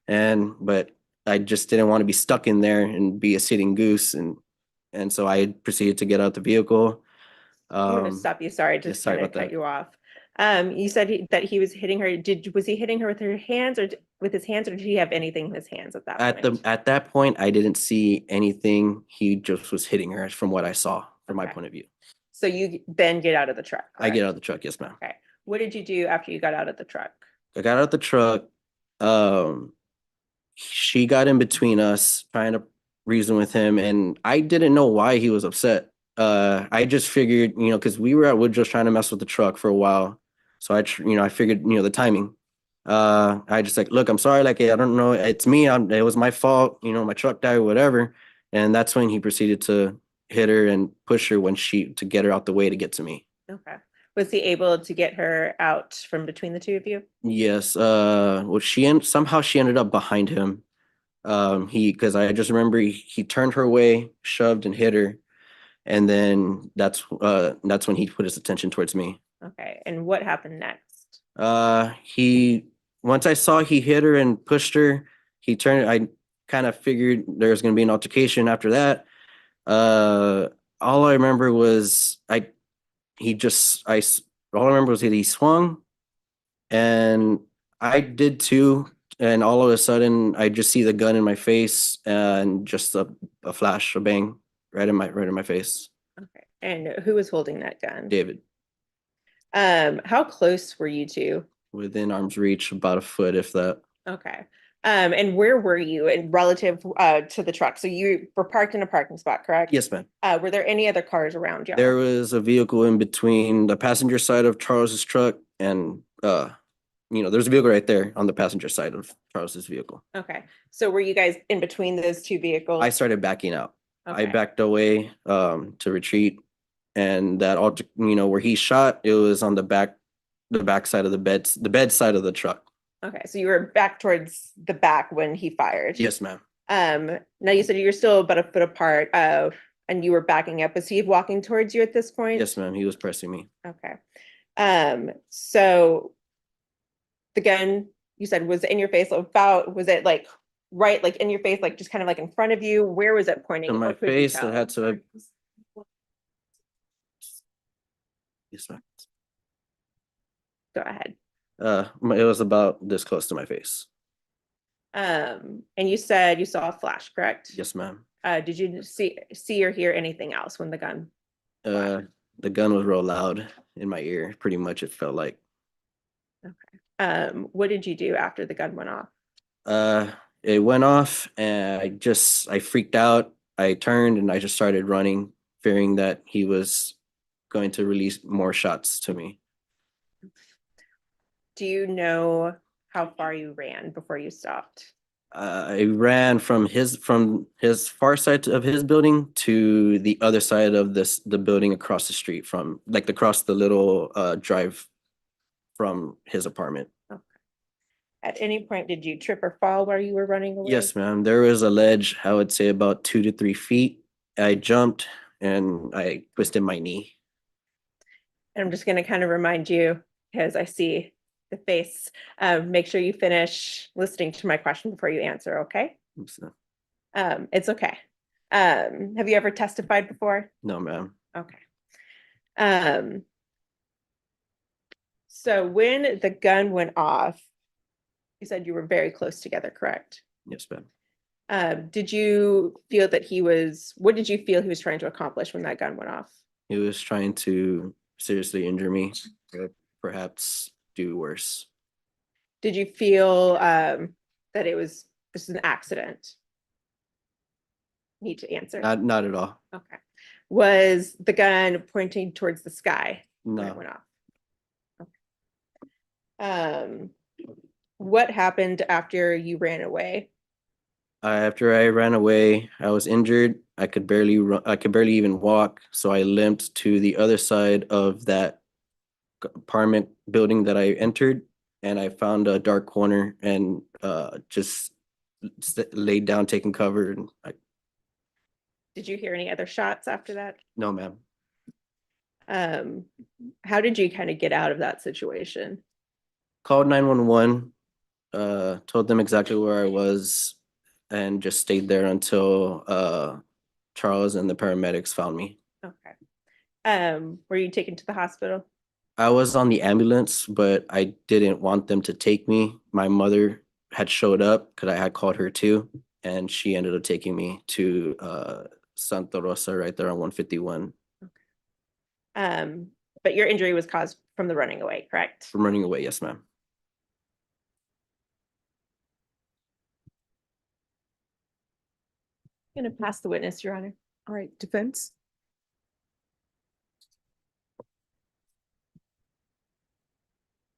But I just didn't want to be stuck in there and be a sitting goose. And so I proceeded to get out the vehicle. I'm going to stop you. Sorry, yeah, just sorry kind of about cut that. you off. You said that he was hitting her. Was he hitting her with her hands or with his hands, or did he have anything in his hands at that point? At that point, I didn't see anything. He just was hitting her from what I saw from my Okay. point of view. So you then get out of the truck. I get correct? out of the truck, yes, ma'am. Okay. What did you do after you got out of the truck? I got out of the truck. She got in between us, trying to reason with him, and I didn't know why he was upset. I just figured, because we were at Woodrow's trying to mess with the truck for a while, so I figured, the timing. I just like, look, I'm sorry, like, I don't know, it's me. It was my fault. My truck died, whatever. And that's when he proceeded to hit her and push her to get her out the way to get to me. Okay. Was he able to get her out from between the two of you? Yes. Well, somehow she ended up behind him. Because I just remember he turned her away, shoved and hit her, and then that's when he put his attention towards me. Okay. And what happened next? He Once I saw he hit her and pushed her, he turned. I kind of figured there was going to be an altercation after that. All I remember was all I remember was that he swung, and I did too. And all of a sudden, I just see the gun in my face and just a flash, a bang, right in my face. Okay. And who was holding that gun? David, How close were you two? within arm's reach, about a foot, if that. Okay. And where were you in relative to the truck? So you were parked in a parking spot, correct? Yes, ma'am. Were there any other cars around you? There was a vehicle in between the passenger side of Charles's truck and there's a vehicle right there on the passenger side of Charles's vehicle. Okay. So were you guys in between those two vehicles? I started backing out. I Okay. backed away to retreat, and where he shot, it was on the back side of the bed side of the truck. Okay. So you were back towards the back when he fired. Yes, ma'am. Now you said you're still about a foot apart, and you were backing up. Was he walking towards you at this point? Yes, ma'am. He was pressing me. Okay. So the gun you said was in your face was it like right, like in your face, like just kind of like in front of you? Where was it pointing? In my Or could you face, tell? it had to. Yes, ma'am. Go ahead. It was about this close to my face. And you said you saw a flash, correct? Yes, ma'am. Did you see or hear anything else when the gun? The gun was real loud in my ear. Pretty much, it felt like. What did you do after the gun went off? It went off, and I freaked out. I turned and I just started running, fearing that he was going to release more shots to me. Do you know how far you ran before you stopped? I ran from his far side of his building to the other side of the building across the street across the little drive from his apartment. Okay. At any point, did you trip or fall while you were running away? Yes, ma'am. There was a ledge, I would say about 2 to 3 feet. I jumped and I twisted my knee. And I'm just going to kind of remind you, because I see the face. Make sure you finish listening to my question before you answer, okay? So, It's okay. Have you ever testified before? no, ma'am. Okay. So when the gun went off, you said you were very close together, correct? Yes, ma'am. Did you feel that what did you feel he was trying to accomplish when that gun went off? He was trying to seriously injure me, or perhaps do worse. Did you feel that it was just an accident? Need to answer. Not at all. Okay. Was the gun pointing towards the sky when it No. went off? Okay. What happened after you ran away? After I ran away, I was injured. I could barely run, I could barely even walk. So I limped to the other side of that apartment building that I entered, and I found a dark corner and just laid down, taking cover. And Did you hear any other shots after that? no, ma'am. How did you kind of get out of that situation? Called 911, told them exactly where I was, and just stayed there until Charles and the paramedics found me. Okay. Were you taken to the hospital? I was on the ambulance, but I didn't want them to take me. My mother had showed up because I had called her too, and she ended up taking me to Santa Rosa right there on 151 But your injury was caused from the running away, correct? from running away. Yes, ma'am. I'm gonna pass the witness, Your Honor. All right, defense?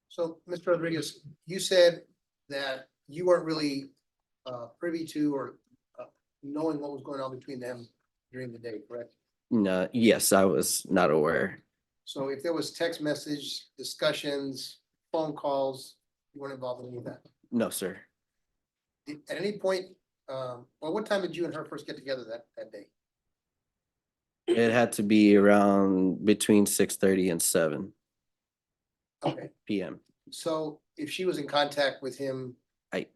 So, Mr. Rodriguez, you said that you weren't really privy to or knowing what was going on between them during the day, correct? No, yes, I was not aware. So if there was text message, discussions, phone calls, you weren't involved in any of that? No, sir. At any point, well, what time did you and her first get together that day? It had to be around between 6:30 and 7 Okay, p.m. so if she was in contact with him I-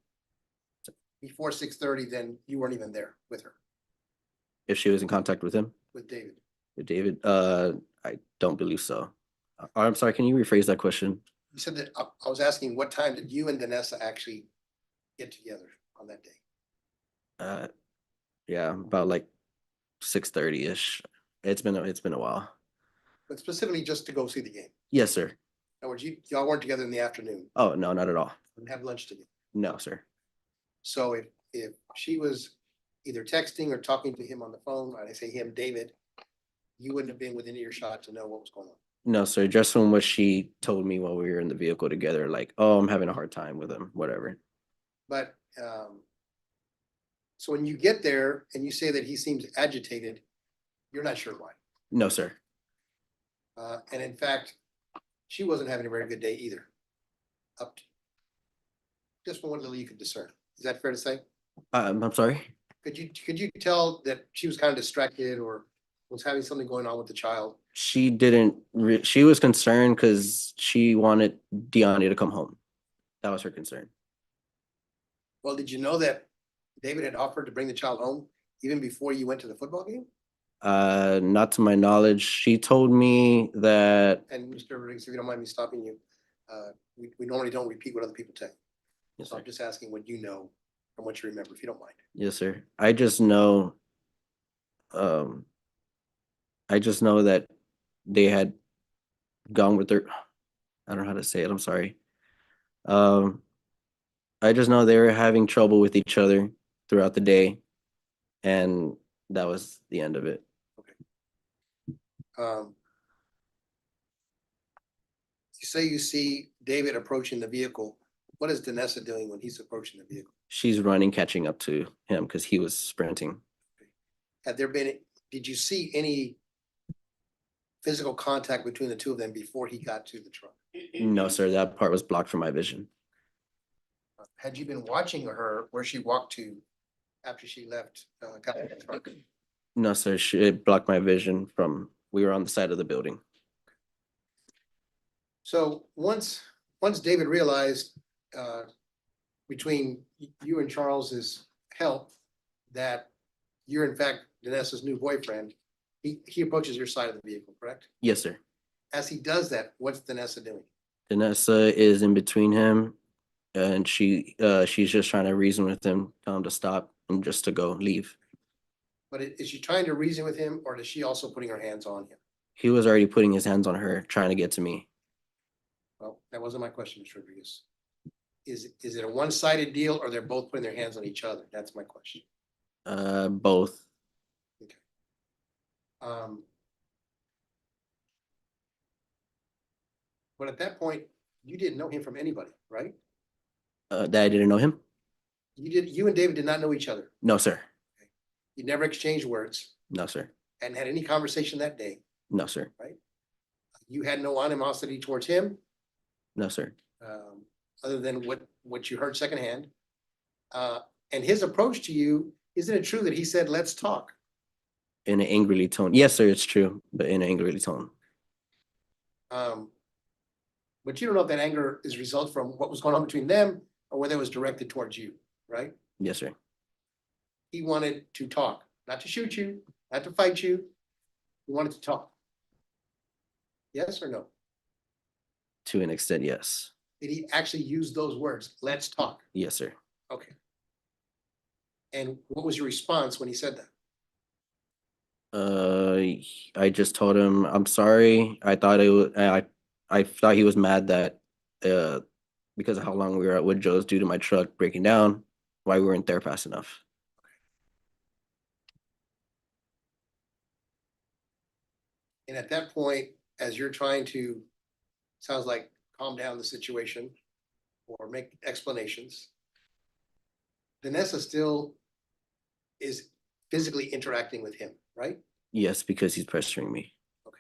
before 6:30, then you weren't even there with her, If she was in contact with him, with David? with David, I don't believe so. I'm sorry, can you rephrase that question? You said that, I was asking, what time did you and Danessa actually get together on that day? Yeah, about like 6:30-ish. It's been a while. But specifically just to go see the game. Yes, sir. In other words, y'all weren't together in the afternoon, Oh, no, not at all. and have lunch together. No, sir. So if she was either texting or talking to him on the phone, I say him, David, you wouldn't have been within earshot to know what was going on. No, sir. Just from what she told me while we were in the vehicle together, like, oh, I'm having a hard time with him, whatever. But so when you get there and you say that he seems agitated, you're not sure why. No, sir. And in fact, she wasn't having a very good day either. Up to, just from what little you could discern. Is that fair to say? I'm sorry. Could you tell that she was kind of distracted or was having something going on with the child? She didn't. She was concerned because she wanted Deani to come home. That was her concern. Well, did you know that David had offered to bring the child home even before you went to the football game? Not to my knowledge. She told me that. And Mr. Rodriguez, if you don't mind me stopping you, we normally don't repeat what other people tell you. Yes, So sir. I'm just asking what you know and what you remember, if you don't mind. Yes, sir. I just know that they had gone with their, I don't know how to say it, I'm sorry. I just know they were having trouble with each other throughout the day, and that was the end of it. You say you see David approaching the vehicle. What is Danessa doing when he's approaching the vehicle? She's running, catching up to him because he was sprinting. Did you see any physical contact between the two of them before he got to the truck? No, sir, that part was blocked from my vision. Had you been watching her where she walked to after she left, got in the truck? No, sir, it blocked my vision from, we were on the side of the building. So once David realized, between you and Charles's help, that you're in fact Danessa's new boyfriend, he approaches your side of the vehicle, correct? Yes, sir. As he does that, what's Danessa doing? Danessa is in between him and she's just trying to reason with him, tell him to stop and just to go leave. But is she trying to reason with him, or is she also putting her hands on him? He was already putting his hands on her, trying to get to me. Well, that wasn't my question, Mr. Rodriguez. Is it a one-sided deal, or they're both putting their hands on each other? That's my question. Both. Um. But at that point, you didn't know him from anybody, right? That I didn't know him? You and David did not know each other. No, sir. You never exchanged words No, sir. and had any conversation that day. No, sir. You had no animosity towards him, No, sir. other than what you heard secondhand. And his approach to you, isn't it true that he said, let's talk? In an angrily tone. Yes, sir, it's true, but in an angrily tone. But you don't know if that anger is a result from what was going on between them or whether it was directed towards you, right? Yes, sir. He wanted to talk, not to shoot you, not to fight you. He wanted to talk. Yes or no? To an extent, yes. Did he actually use those words? Let's talk. Yes, sir. Okay. And what was your response when he said that? I just told him I'm sorry. I thought I thought he was mad that because of how long we were at Wood Joe's due to my truck breaking down, why we weren't there fast enough. And at that point, as you're trying to, sounds like calm down the situation or make explanations, Danessa still is physically interacting with him, right? Yes, because he's pressuring me. Okay.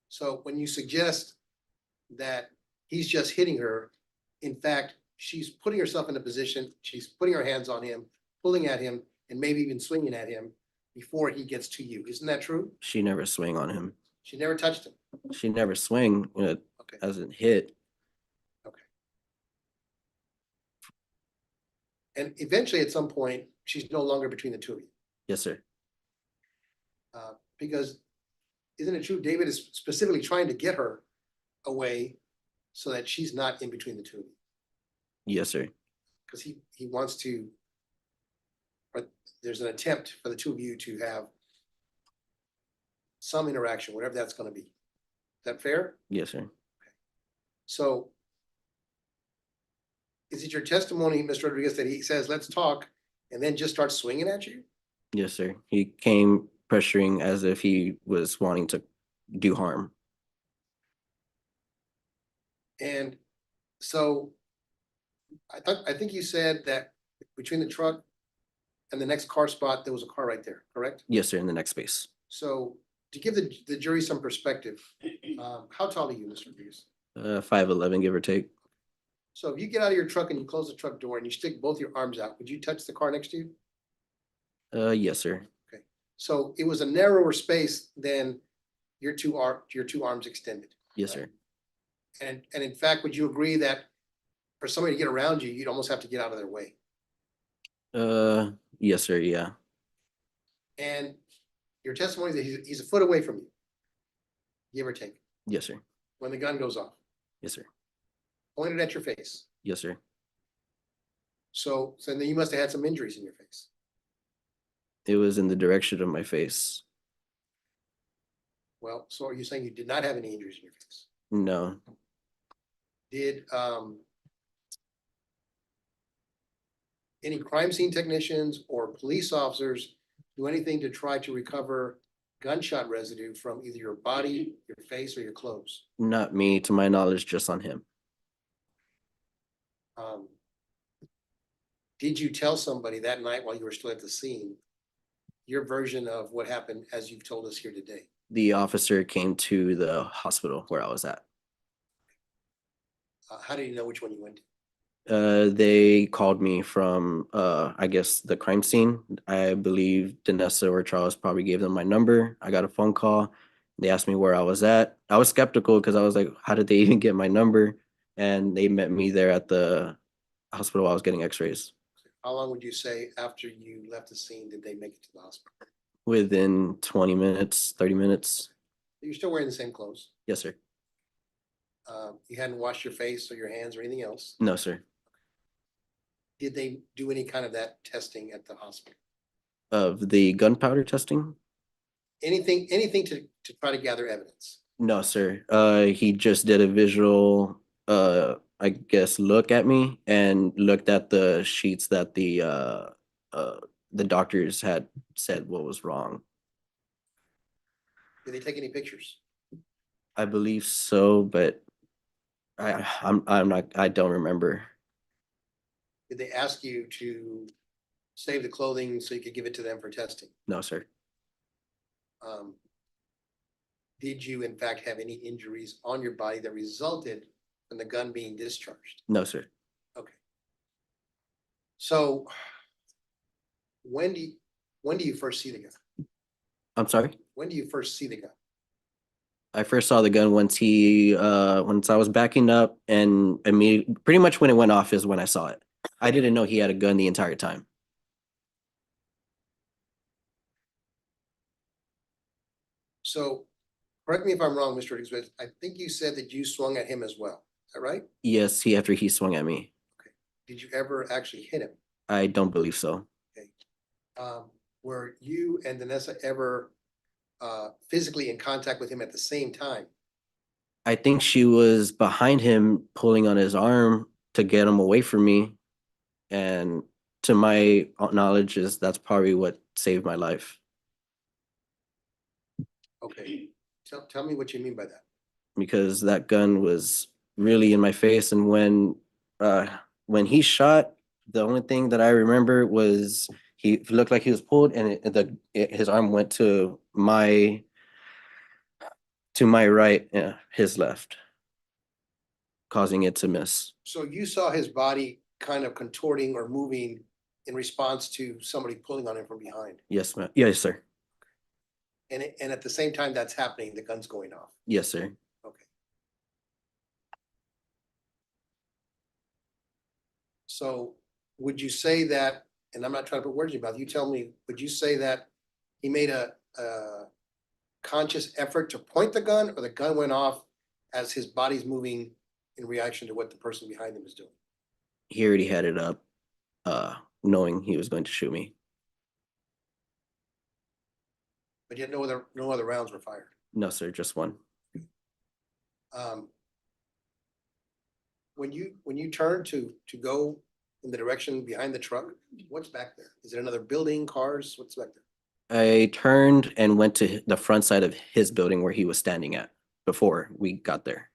So when you suggest that he's just hitting her, in fact, she's putting herself in a position, she's putting her hands on him, pulling at him, and maybe even swinging at him before he gets to you. Isn't that true? She never swing on him. She never touched him. She never swing, Okay. as in hit. Okay. And eventually, at some point, she's no longer between the two of you. Yes, sir. Because isn't it true, David is specifically trying to get her away so that she's not in between the two of you? Yes, sir. Because he wants to, or there's an attempt for the two of you to have some interaction, whatever that's going to be. Is that fair? Yes, sir. So is it your testimony, Mr. Rodriguez, that he says, let's talk, and then just starts swinging at you? Yes, sir. He came pressuring as if he was wanting to do harm. And so I think you said that between the truck and the next car spot, there was a car right there, correct? Yes, sir, in the next space. So to give the jury some perspective, how tall are you, Mr. Rodriguez? 5'11", give or take. So if you get out of your truck and you close the truck door and you stick both your arms out, would you touch the car next to you? Yes, sir. So it was a narrower space than your two arms extended. Yes, sir. And in fact, would you agree that for somebody to get around you, you'd almost have to get out of their way? Yes, sir. Yeah. And your testimony is that he's a foot away from you, give or take, Yes, sir. when the gun goes off, Yes, sir. pointed at your face. Yes, sir. So then you must have had some injuries in your face. It was in the direction of my face. Well, so are you saying you did not have any injuries in your face? No. Did any crime scene technicians or police officers do anything to try to recover gunshot residue from either your body, your face, or your clothes? Not me, to my knowledge, just on him. Did you tell somebody that night while you were still at the scene your version of what happened as you've told us here today? The officer came to the hospital where I was at. How do you know which one you went to? They called me from, I guess, the crime scene. I believe Danessa or Charles probably gave them my number. I got a phone call. They asked me where I was at. I was skeptical because I was like, how did they even get my number? And they met me there at the hospital while I was getting x-rays. How long would you say after you left the scene did they make it to the hospital? Within 20 minutes, 30 minutes. You're still wearing the same clothes. Yes, sir. You hadn't washed your face or your hands or anything else. No, sir. Did they do any kind of that testing at the hospital? Of the gunpowder testing? Anything to try to gather evidence? No, sir. He just did a visual, I guess, look at me and looked at the sheets that the doctors had said what was wrong. Did they take any pictures? I believe so, but I'm not, I don't remember. Did they ask you to save the clothing so you could give it to them for testing? No, sir. Um, Did you in fact have any injuries on your body that resulted from the gun being discharged? No, sir. Okay. So when do you first see the gun? I'm sorry. When do you first see the gun? I first saw the gun once once I was backing up, and pretty much when it went off is when I saw it. I didn't know he had a gun the entire time. So correct me if I'm wrong, Mr. Rodriguez, I think you said that you swung at him as well. Is that right? Yes, after he swung at me. Did you ever actually hit him? I don't believe so. Were you and Danessa ever physically in contact with him at the same time? I think she was behind him pulling on his arm to get him away from me. And to my knowledge that's probably what saved my life, Okay, tell me what you mean by that. because that gun was really in my face. And when he shot, the only thing that I remember was he looked like he was pulled, and his arm went to my right, his left, causing it to miss. So you saw his body kind of contorting or moving in response to somebody pulling on him from behind. Yes, ma'am. Yes, sir. And at the same time that's happening, the gun's going off. Yes, sir. Okay. So would you say that, and I'm not trying to put words in your mouth, you tell me, would you say that he made a conscious effort to point the gun, or the gun went off as his body's moving in reaction to what the person behind him is doing? He already had it up, knowing he was going to shoot me. But yet no other rounds were fired. No, sir, just one. When you turn to go in the direction behind the truck, what's back there? Is it another building, cars? What's back there? I turned and went to the front side of his building where he was standing at before we got there.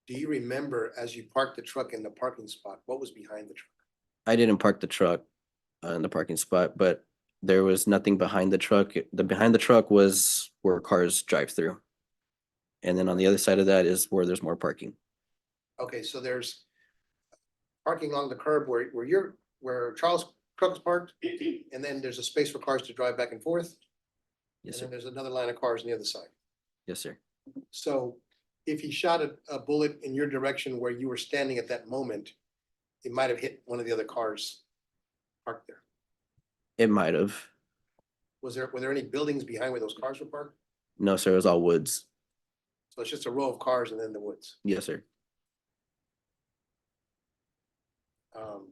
Do you remember as you parked the truck in the parking spot, what was behind the truck? I didn't park the truck in the parking spot, but there was nothing behind the truck. Behind the truck was where cars drive through. And then on the other side of that is where there's more parking. Okay, so there's parking along the curb where Charles' truck is parked, and then there's a space for cars to drive back and forth. Yes, And sir. then there's another line of cars on the other side. Yes, sir. So if he shot a bullet in your direction where you were standing at that moment, it might have hit one of the other cars parked there. It might have. Were there any buildings behind where those cars were parked? No, sir, it was all woods. So it's just a row of cars and then the woods. Yes, sir. Um,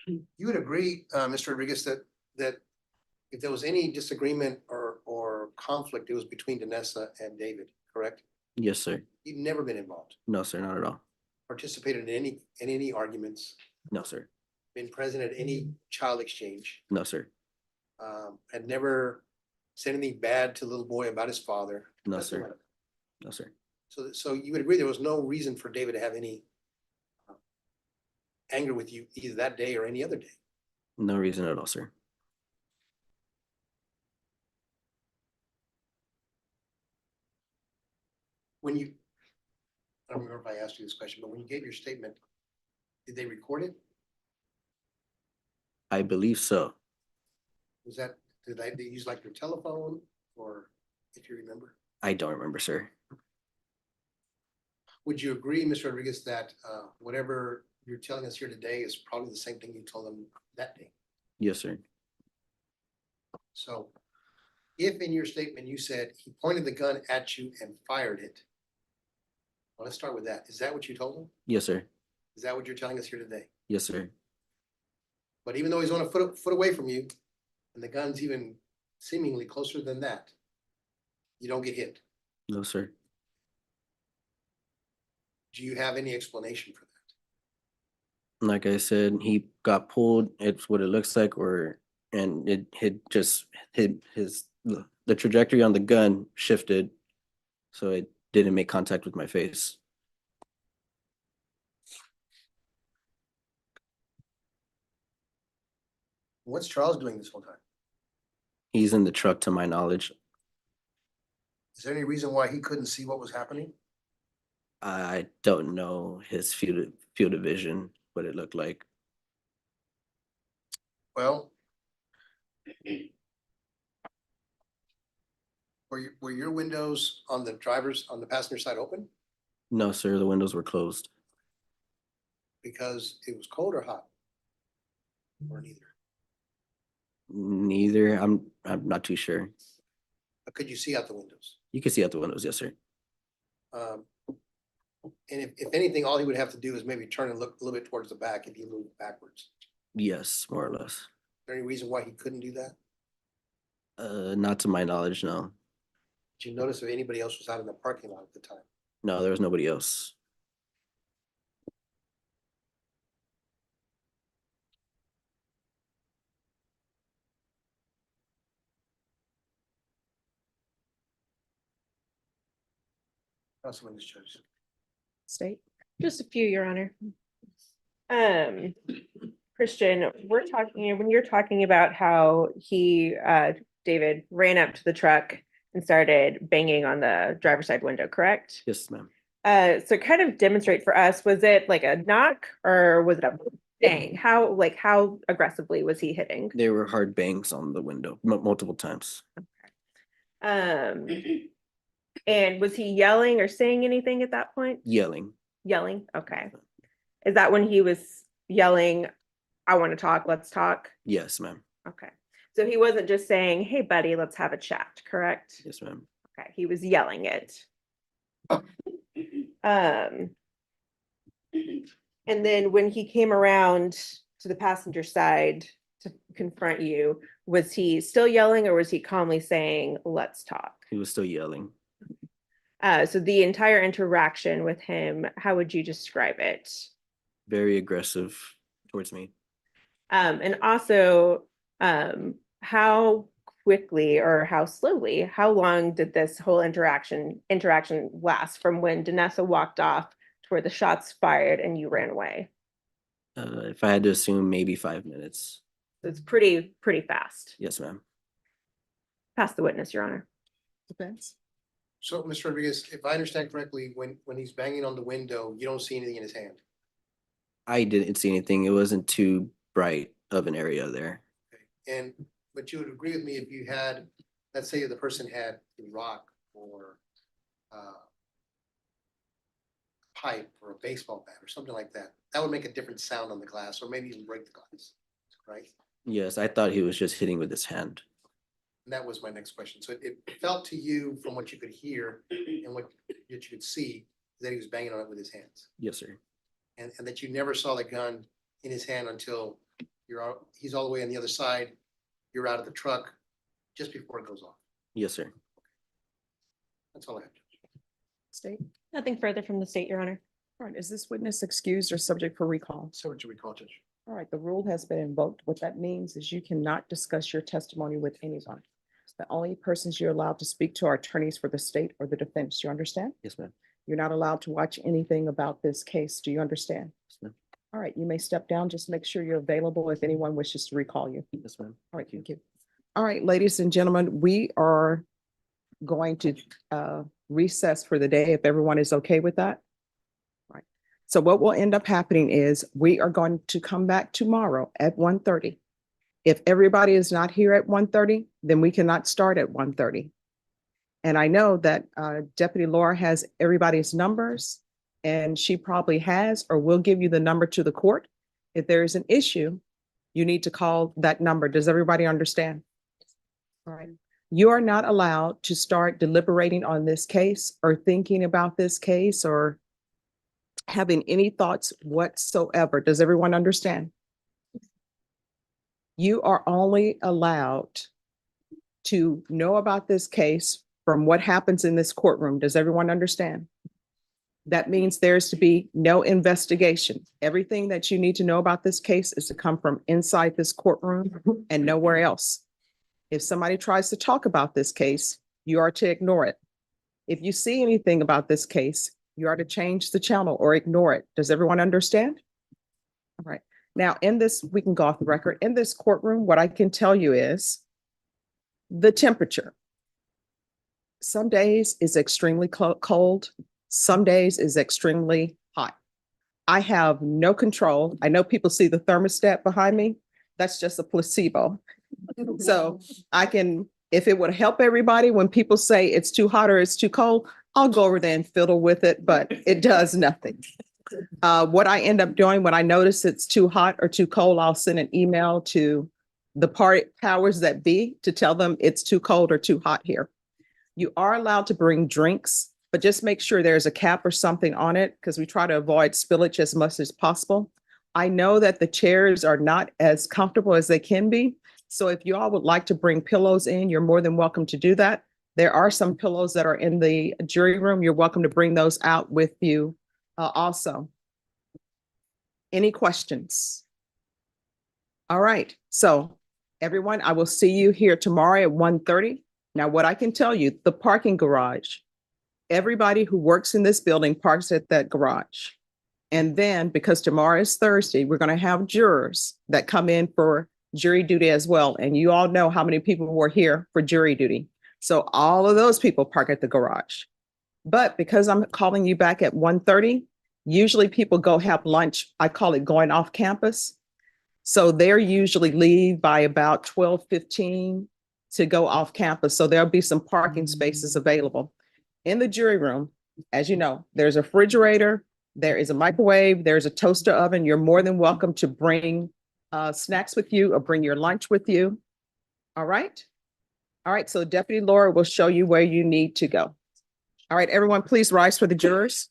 You would agree, Mr. Rodriguez, that if there was any disagreement or conflict, it was between Danessa and David, correct? Yes, sir. You've never been involved, No, sir, not at all. participated in any arguments, No, sir. been present at any child exchange, No, sir. had never said anything bad to the little boy about his father. No, nothing sir. like that. No, sir. So you would agree there was no reason for David to have any anger with you either that day or any other day? No reason at all, sir. When you, I don't remember if I asked you this question, but when you gave your statement, did they record it? I believe so. Was that, did they use like your telephone or if you remember? I don't remember, sir. Would you agree, Mr. Rodriguez, that whatever you're telling us here today is probably the same thing you told them that day? Yes, sir. So if in your statement you said he pointed the gun at you and fired it, well, let's start with that. Is that what you told him? Yes, sir. Is that what you're telling us here today? Yes, sir. But even though he's on a foot away from you, and the gun's even seemingly closer than that, you don't get hit. No, sir. Do you have any explanation for that? Like I said, he got pulled. It's what it looks like, and it just hit the trajectory on the gun shifted, so it didn't make contact with my face. What's Charles doing this whole time? He's in the truck, to my knowledge. Is there any reason why he couldn't see what was happening? I don't know his field of vision, what it looked like. Well, were your windows on the passenger side open? No, sir, the windows were closed. Because it was cold or hot? Or neither? Neither. I'm not too sure. But could you see out the windows? You can see out the windows, yes, sir. And if anything, all he would have to do is maybe turn and look a little bit towards the back if he moved backwards. Yes, more or less. Is there any reason why he couldn't do that? Not to my knowledge, no. Did you notice if anybody else was out in the parking lot at the time? No, there was nobody else. Councilman Judge. State. Just a few, Your Honor. Christian, when you're talking about how David ran up to the truck and started banging on the driver's side window, correct? Yes, ma'am. So kind of demonstrate for us, was it like a knock or was it a bang? How aggressively was he hitting? There were hard bangs on the window multiple times. And was he yelling or saying anything at that point? Yelling. Yelling, okay. Is that when he was yelling, I want to talk, let's talk? Yes, ma'am. Okay. So he wasn't just saying, hey, buddy, let's have a chat, correct? Yes, ma'am. Okay, he was yelling it. And then when he came around to the passenger side to confront you, was he still yelling or was he calmly saying, let's talk? He was still yelling. So the entire interaction with him, how would you describe it? Very aggressive towards me. And also, how quickly or how slowly, how long did this whole interaction last from when Danessa walked off to where the shots fired and you ran away? If I had to assume, maybe 5 minutes. So it's pretty fast. Yes, ma'am. Pass the witness, Your Honor. Defense. So, Mr. Rodriguez, if I understand correctly, when he's banging on the window, you don't see anything in his hand. I didn't see anything. It wasn't too bright of an area there. Okay. But you would agree with me if you had, let's say the person had a rock or pipe or a baseball bat or something like that, that would make a different sound on the glass or maybe even break the glass, right? Yes, I thought he was just hitting with his hand. And that was my next question. So it felt to you from what you could hear and what you could see that he was banging on it with his hands. Yes, sir. And that you never saw the gun in his hand until he's all the way on the other side, you're out of the truck just before it goes off. Yes, sir. That's all I have. State. Nothing further from the state, Your Honor. All right, is this witness excused or subject for recall? So what you recall, Judge? All right, the rule has been invoked. What that means is you cannot discuss your testimony with anyone. The only persons you're allowed to speak to are attorneys for the state or the defense. You understand? Yes, ma'am. You're not allowed to watch anything about this case. Do you understand? Yes, ma'am. All right, you may step down. Just make sure you're available if anyone wishes to recall you. Yes, ma'am. All right, thank you. All right, ladies and gentlemen, we are going to recess for the day if everyone is okay with that. All right. So what will end up happening is we are going to come back tomorrow at 1:30 If everybody is not here at 1:30, then we cannot start at 1:30. And I know that Deputy Laura has everybody's numbers, and she probably has or will give you the number to the court. If there is an issue, you need to call that number. Does everybody understand? All right. You are not allowed to start deliberating on this case or thinking about this case or having any thoughts whatsoever. Does everyone understand? You are only allowed to know about this case from what happens in this courtroom. Does everyone understand? That means there's to be no investigation. Everything that you need to know about this case is to come from inside this courtroom and nowhere else. If somebody tries to talk about this case, you are to ignore it. If you see anything about this case, you are to change the channel or ignore it. Does everyone understand? All right. Now, in this, we can go off the record. In this courtroom, what I can tell you is the temperature. Some days is extremely cold. Some days is extremely hot. I have no control. I know people see the thermostat behind me. That's just a placebo. So I can, if it would help everybody when people say it's too hot or it's too cold, I'll go over there and fiddle with it, but it does nothing. What I end up doing when I notice it's too hot or too cold, I'll send an email to the powers that be to tell them it's too cold or too hot here. You are allowed to bring drinks, but just make sure there's a cap or something on it because we try to avoid spillage as much as possible. I know that the chairs are not as comfortable as they can be. So if you all would like to bring pillows in, you're more than welcome to do that. There are some pillows that are in the jury room. You're welcome to bring those out with you also. Any questions? All right. So everyone, I will see you here tomorrow at 1:30. Now, what I can tell you, the parking garage, everybody who works in this building parks at that garage. And then because tomorrow is Thursday, we're going to have jurors that come in for jury duty as well. And you all know how many people were here for jury duty. So all of those people park at the garage. But because I'm calling you back at 1:30, usually people go have lunch. I call it going off campus. So they're usually leave by about 12:15 to go off campus. So there'll be some parking spaces available. In the jury room, as you know, there's a refrigerator, there is a microwave, there's a toaster oven. You're more than welcome to bring snacks with you or bring your lunch with you. All right. All right. So Deputy Laura will show you where you need to go. All right, everyone, please rise for the jurors.